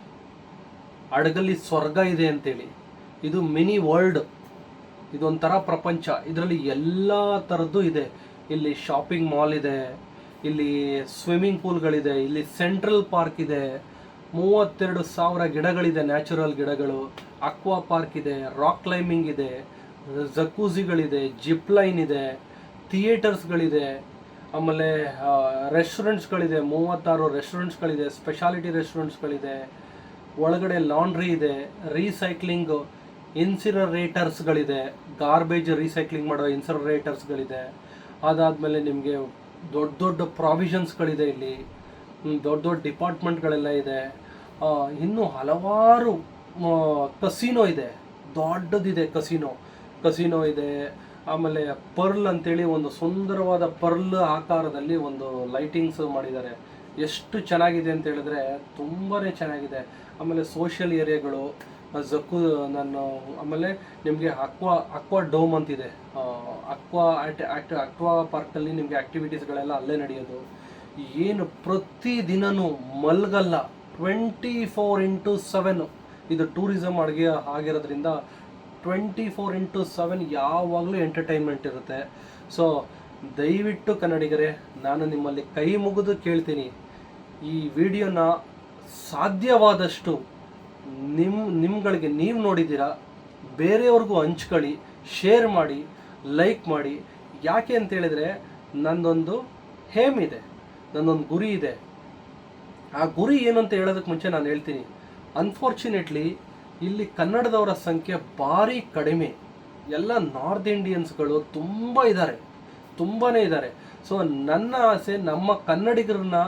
ಹಡಗಲ್ಲಿ ಸ್ವರ್ಗ ಇದೆ ಅಂತೇಳಿ. ಇದು ಮಿನಿ ವರ್ಲ್ಡ್, ಇದೊಂಥರ ಪ್ರಪಂಚ. ಇದರಲ್ಲಿ ಎಲ್ಲ ಥರದ್ದು ಇದೆ. ಇಲ್ಲಿ ಶಾಪಿಂಗ್ ಮಾಲ್ ಇದೆ, ಇಲ್ಲಿ ಸ್ವಿಮ್ಮಿಂಗ್ ಪೂಲ್ಗಳಿದೆ, ಇಲ್ಲಿ ಸೆಂಟ್ರಲ್ ಪಾರ್ಕ್ ಇದೆ, 32,000 ಗಿಡಗಳಿದೆ, ನ್ಯಾಚುರಲ್ ಗಿಡಗಳು. ಅಕ್ವಾ ಪಾರ್ಕ್ ಇದೆ, ರಾಕ್ ಕ್ಲೈಂಬಿಂಗ್ ಇದೆ, ಜಕೂಝಿಗಳಿದೆ, ಜಿಪ್ ಲೈನ್ ಇದೆ, ಥಿಯೇಟರ್ಸ್ಗಳಿದೆ. ಆಮೇಲೆ ರೆಸ್ಟೋರೆಂಟ್ಸ್ಗಳಿದೆ, 36 ರೆಸ್ಟೋರೆಂಟ್ಸ್ಗಳಿದೆ, ಸ್ಪೆಷಾಲಿಟಿ ರೆಸ್ಟೋರೆಂಟ್ಸ್ಗಳಿದೆ. ಒಳಗಡೆ ಲಾಂಡ್ರಿ ಇದೆ, ರೀಸೈಕ್ಲಿಂಗ್ ಇನ್ಸಿನರೇಟರ್ಸ್ಗಳಿದೆ, ಗಾರ್ಬೇಜ್ ರೀಸೈಕ್ಲಿಂಗ್ ಮಾಡೋ ಇನ್ಸಿನರೇಟರ್ಸ್ಗಳಿದೆ. ಅದಾದಮೇಲೆ ನಿಮಗೆ ದೊಡ್ಡ ದೊಡ್ಡ ಪ್ರಾವಿಷನ್ಸ್ಗಳಿದೆ ಇಲ್ಲಿ, ದೊಡ್ಡ ದೊಡ್ಡ ಡಿಪಾರ್ಟ್ಮೆಂಟ್ಗಳೆಲ್ಲ ಇದೆ. ಇನ್ನೂ ಹಲವಾರು ಕಸಿನೋ ಇದೆ, ದೊಡ್ಡದಿದೆ ಕಸಿನೋ ಇದೆ. ಆಮೇಲೆ ಪರ್ಲ್ ಅಂತೇಳಿ ಒಂದು ಸುಂದರವಾದ ಪರ್ಲ್ ಆಕಾರದಲ್ಲಿ ಒಂದು ಲೈಟಿಂಗ್ಸ್ ಮಾಡಿದ್ದಾರೆ. ಎಷ್ಟು ಚೆನ್ನಾಗಿದೆ ಅಂತ ಹೇಳಿದ್ರೆ ತುಂಬಾ ಚೆನ್ನಾಗಿದೆ. ಆಮೇಲೆ ಸೋಷಿಯಲ್ ಏರಿಯಾಗಳು ಜಕ್ಕು ನಾನು ಆಮೇಲೆ ನಿಮಗೆ ಅಕ್ವಾ ಡೋಮ್ ಅಂತಿದೆ. ಅಕ್ವಾ ಪಾರ್ಕಲ್ಲಿ ನಿಮಗೆ ಆ್ಯಕ್ಟಿವಿಟೀಸ್ಗಳೆಲ್ಲ ಅಲ್ಲೇ ನಡೆಯೋದು. ಏನು ಪ್ರತಿದಿನವೂ ಮಲ್ಗಲ್ಲ, 24x7 ಇದು ಟೂರಿಸಮ್ ಆಗಿರೋದ್ರಿಂದ 24x7 ಯಾವಾಗಲೂ ಎಂಟರ್ಟೈನ್ಮೆಂಟ್ ಇರುತ್ತೆ. ಸೊ ದಯವಿಟ್ಟು ಕನ್ನಡಿಗರೇ, ನಾನು ನಿಮ್ಮಲ್ಲಿ ಕೈ ಮುಗಿದು ಕೇಳ್ತೀನಿ, ಈ ವಿಡಿಯೋನ ಸಾಧ್ಯವಾದಷ್ಟು ನಿಮ್ಗಳಿಗೆ ನೀವು ನೋಡಿದ್ದೀರಾ ಬೇರೆಯವ್ರಿಗೂ ಹಂಚ್ಕೊಳ್ಳಿ, ಶೇರ್ ಮಾಡಿ, ಲೈಕ್ ಮಾಡಿ. ಯಾಕೆ ಅಂತ ಹೇಳಿದ್ರೆ ನನ್ನದೊಂದು ಹೇಮ್ ಇದೆ, ನನ್ನೊಂದು ಗುರಿ ಇದೆ. ಆ ಗುರಿ ಏನು ಅಂತ ಹೇಳೋದಕ್ಕೆ ಮುಂಚೆ ನಾನು ಹೇಳ್ತೀನಿ, ಅನ್ಫಾರ್ಚುನೇಟ್ಲಿ ಇಲ್ಲಿ ಕನ್ನಡದವರ ಸಂಖ್ಯೆ ಭಾರಿ ಕಡಿಮೆ. ಎಲ್ಲ ನಾರ್ತ್ ಇಂಡಿಯನ್ಸ್ಗಳು ತುಂಬಾ ಇದ್ದಾರೆ. ಸೊ ನನ್ನ ಆಸೆ ನಮ್ಮ ಕನ್ನಡಿಗರನ್ನ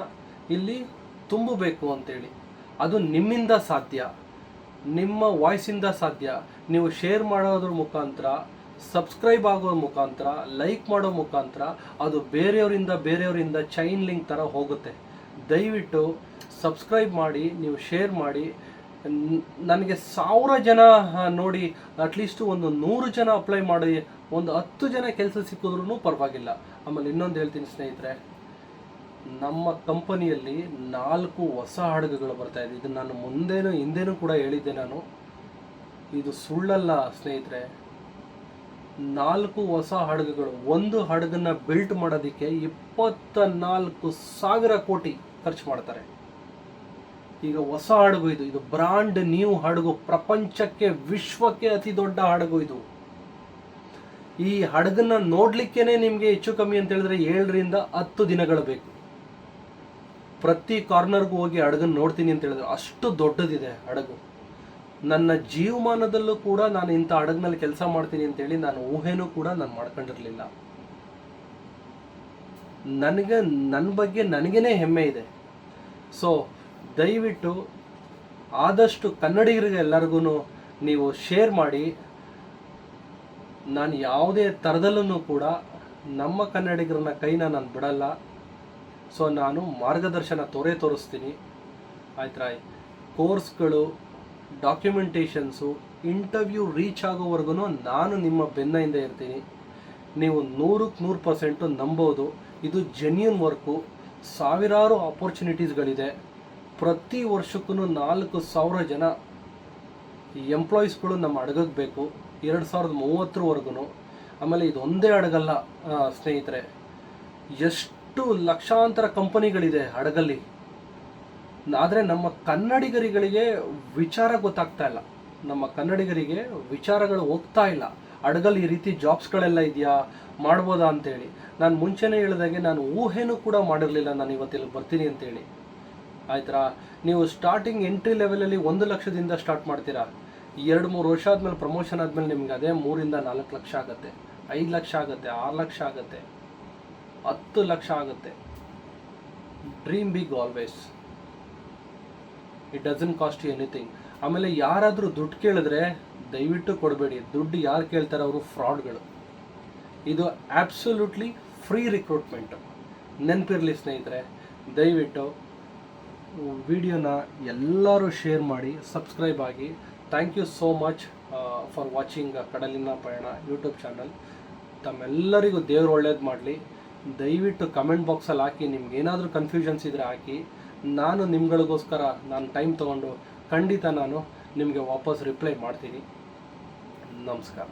ಇಲ್ಲಿ ತುಂಬಬೇಕು ಅಂತೇಳಿ. ಅದು ನಿಮ್ಮಿಂದ ಸಾಧ್ಯ, ನಿಮ್ಮ ವಾಯ್ಸಿಂದ ಸಾಧ್ಯ. ನೀವು ಶೇರ್ ಮಾಡೋದ್ರ ಮುಖಾಂತರ, ಸಬ್ಸ್ಕ್ರೈಬ್ ಆಗೋ ಮುಖಾಂತರ, ಲೈಕ್ ಮಾಡೋ ಮುಖಾಂತರ ಅದು ಬೇರೆಯವರಿಂದ ಚೈನ್ ಲಿಂಕ್ ಥರ ಹೋಗುತ್ತೆ. ದಯವಿಟ್ಟು ಸಬ್ಸ್ಕ್ರೈಬ್ ಮಾಡಿ, ನೀವು ಶೇರ್ ಮಾಡಿ. ನನಗೆ 1000 ಜನ ನೋಡಿ, ಅಟ್ಲೀಸ್ಟ್ ಒಂದು 100 ಜನ ಅಪ್ಲೈ ಮಾಡಿ, ಒಂದು 10 ಜನ ಕೆಲಸ ಸಿಕ್ಕಿದ್ರೂ ಪರವಾಗಿಲ್ಲ. ಆಮೇಲೆ ಇನ್ನೊಂದು ಹೇಳ್ತೀನಿ ಸ್ನೇಹಿತರೆ, ನಮ್ಮ ಕಂಪನಿಯಲ್ಲಿ 4 ಹೊಸ ಹಡಗುಗಳು ಬರ್ತಾ ಇದೆ. ಇದು ನಾನು ಹಿಂದೆನೂ ಕೂಡ ಹೇಳಿದ್ದೆ. ನಾನು ಇದು ಸುಳ್ಳಲ್ಲ ಸ್ನೇಹಿತರೆ. 4 ಹೊಸ ಹಡಗುಗಳು, ಒಂದು ಹಡಗನ್ನ ಬಿಲ್ಟ್ ಮಾಡೋದಕ್ಕೆ 24,000 ಕೋಟಿ ಖರ್ಚು ಮಾಡ್ತಾರೆ. ಈಗ ಹೊಸ ಹಡಗು ಇದು ಬ್ರಾಂಡ್ ನ್ಯೂ ಹಡಗು, ಪ್ರಪಂಚಕ್ಕೆ ವಿಶ್ವಕ್ಕೆ ಅತಿ ದೊಡ್ಡ ಹಡಗು ಇದು. ಈ ಹಡಗನ್ನ ನೋಡ್ಲಿಕ್ಕೇನೆ ನಿಮಗೆ ಹೆಚ್ಚು ಕಮ್ಮಿ ಅಂತ ಹೇಳಿದ್ರೆ 7ರಿಂದ 10 ದಿನಗಳು ಬೇಕು. ಪ್ರತಿ ಕಾರ್ನರ್ಗೂ ಹೋಗಿ ಹಡಗನ್ನ ನೋಡ್ತೀನಿ ಅಂತ ಹೇಳಿದ್ರೆ ಅಷ್ಟು ದೊಡ್ಡದಿದೆ ಹಡಗು. ನನ್ನ ಜೀವಮಾನದಲ್ಲೂ ಕೂಡ ನಾನು ಇಂಥ ಹಡಗಿನಲ್ಲಿ ಕೆಲಸ ಮಾಡ್ತೀನಿ ಅಂತೇಳಿ ನಾನು ಊಹೆನೂ ಕೂಡ ನಾನು ಮಾಡ್ಕೊಂಡಿರಲಿಲ್ಲ. ನನ್ನ ಬಗ್ಗೆ ನನಗೇನೆ ಹೆಮ್ಮೆ ಇದೆ. ಸೊ ದಯವಿಟ್ಟು ಆದಷ್ಟು ಕನ್ನಡಿಗರಿಗೆ ಎಲ್ಲರಿಗೂ ನೀವು ಶೇರ್ ಮಾಡಿ. ನಾನು ಯಾವುದೇ ಥರದಲ್ಲೂ ಕೂಡ ನಮ್ಮ ಕನ್ನಡಿಗರನ್ನ ಕೈನ ನಾನು ಬಿಡಲ್ಲ. ಸೊ ನಾನು ಮಾರ್ಗದರ್ಶನ ತೋರಿಸ್ತೀನಿ, ಆಯ್ತಾ. ಕೋರ್ಸ್ಗಳು, ಡಾಕ್ಯುಮೆಂಟೇಷನ್ಸು, ಇಂಟರ್ವ್ಯೂ ರೀಚ್ ಆಗೋವರೆಗೂ ನಾನು ನಿಮ್ಮ ಬೆನ್ನ ಹಿಂದೆ ಇರ್ತೀನಿ. ನೀವು 100% ನಂಬೋದು. ಇದು ಜೆನ್ಯೂನ್ ವರ್ಕು. ಸಾವಿರಾರು ಆಪರ್ಚುನಿಟೀಸ್ಗಳಿದೆ. ಪ್ರತಿ ವರ್ಷಕ್ಕೂ 4,000 ಜನ ಎಂಪ್ಲಾಯೀಸ್ಗಳು ನಮ್ಮ ಹಡಗಕ್ಕೆ ಬೇಕು 2030ವರೆಗೂ. ಆಮೇಲೆ ಇದು ಒಂದೇ ಹಡಗಲ್ಲ ಸ್ನೇಹಿತರೆ, ಎಷ್ಟು ಲಕ್ಷಾಂತರ ಕಂಪನಿಗಳಿದೆ ಹಡಗಲ್ಲಿ. ಆದರೆ ನಮ್ಮ ಕನ್ನಡಿಗರಿಗೆ ವಿಚಾರ ಗೊತ್ತಾಗ್ತಾ ಇಲ್ಲ, ನಮ್ಮ ಕನ್ನಡಿಗರಿಗೆ ವಿಚಾರಗಳು ಹೋಗ್ತಾ ಇಲ್ಲ. ಹಡಗಲ್ಲಿ ಈ ರೀತಿ ಜಾಬ್ಸ್ಗಳೆಲ್ಲ ಇದೆಯಾ, ಮಾಡ್ಬೋದಾ ಅಂತೇಳಿ. ನಾನು ಮುಂಚೆನೇ ಹೇಳಿದಾಗೆ ನಾನು ಊಹೆನೂ ಕೂಡ ಮಾಡಿರಲಿಲ್ಲ ನಾನು ಇವತ್ತಿಲ್ಲಿ ಬರ್ತೀನಿ ಅಂತೇಳಿ, ಆಯ್ತಾ. ನೀವು ಸ್ಟಾರ್ಟಿಂಗ್ ಎಂಟ್ರಿ ಲೆವೆಲಲ್ಲಿ 1 ಲಕ್ಷದಿಂದ ಸ್ಟಾರ್ಟ್ ಮಾಡ್ತೀರಾ. 2-3 ವರ್ಷ ಆದಮೇಲೆ, ಪ್ರಮೋಷನ್ ಆದಮೇಲೆ ನಿಮ್ಗೆ ಅದೇ 3ರಿಂದ 4 ಲಕ್ಷ ಆಗುತ್ತೆ, 5 ಲಕ್ಷ ಆಗುತ್ತೆ, 6 ಲಕ್ಷ ಆಗುತ್ತೆ, 10 ಲಕ್ಷ ಆಗುತ್ತೆ. Dream big always, it doesn't cost you anything. ಆಮೇಲೆ ಯಾರಾದರೂ ದುಡ್ಡು ಕೇಳಿದ್ರೆ ದಯವಿಟ್ಟು ಕೊಡಬೇಡಿ. ದುಡ್ಡು ಯಾರು ಕೇಳ್ತಾರೆ ಅವರು ಫ್ರಾಡ್ಗಳು. ಇದು ಆಬ್ಸಲ್ಯೂಟ್ಲಿ ಫ್ರೀ ರಿಕ್ರೂಟ್ಮೆಂಟು, ನೆನಪಿರಲಿ ಸ್ನೇಹಿತರೆ. ದಯವಿಟ್ಟು ವಿಡಿಯೋನ ಎಲ್ಲರೂ ಶೇರ್ ಮಾಡಿ, ಸಬ್ಸ್ಕ್ರೈಬ್ ಆಗಿ. Thank you so much for watching ಕಡಲಿನ ಪಯಣ ಯೂಟ್ಯೂಬ್ ಚಾನಲ್. ತಮ್ಮೆಲ್ಲರಿಗೂ ದೇವರು ಒಳ್ಳೇದು ಮಾಡಲಿ. ದಯವಿಟ್ಟು ಕಮೆಂಟ್ ಬಾಕ್ಸಲ್ಲಿ ಹಾಕಿ, ನಿಮ್ಗೆ ಏನಾದರೂ ಕನ್ಫ್ಯೂಷನ್ಸ್ ಇದ್ದರೆ ಹಾಕಿ. ನಾನು ನಿಮ್ಗಳಿಗೋಸ್ಕರ ನಾನು ಟೈಮ್ ತೊಗೊಂಡು ಖಂಡಿತ ನಾನು ನಿಮಗೆ ವಾಪಸ್ ರಿಪ್ಲೈ ಮಾಡ್ತೀನಿ. ನಮಸ್ಕಾರ.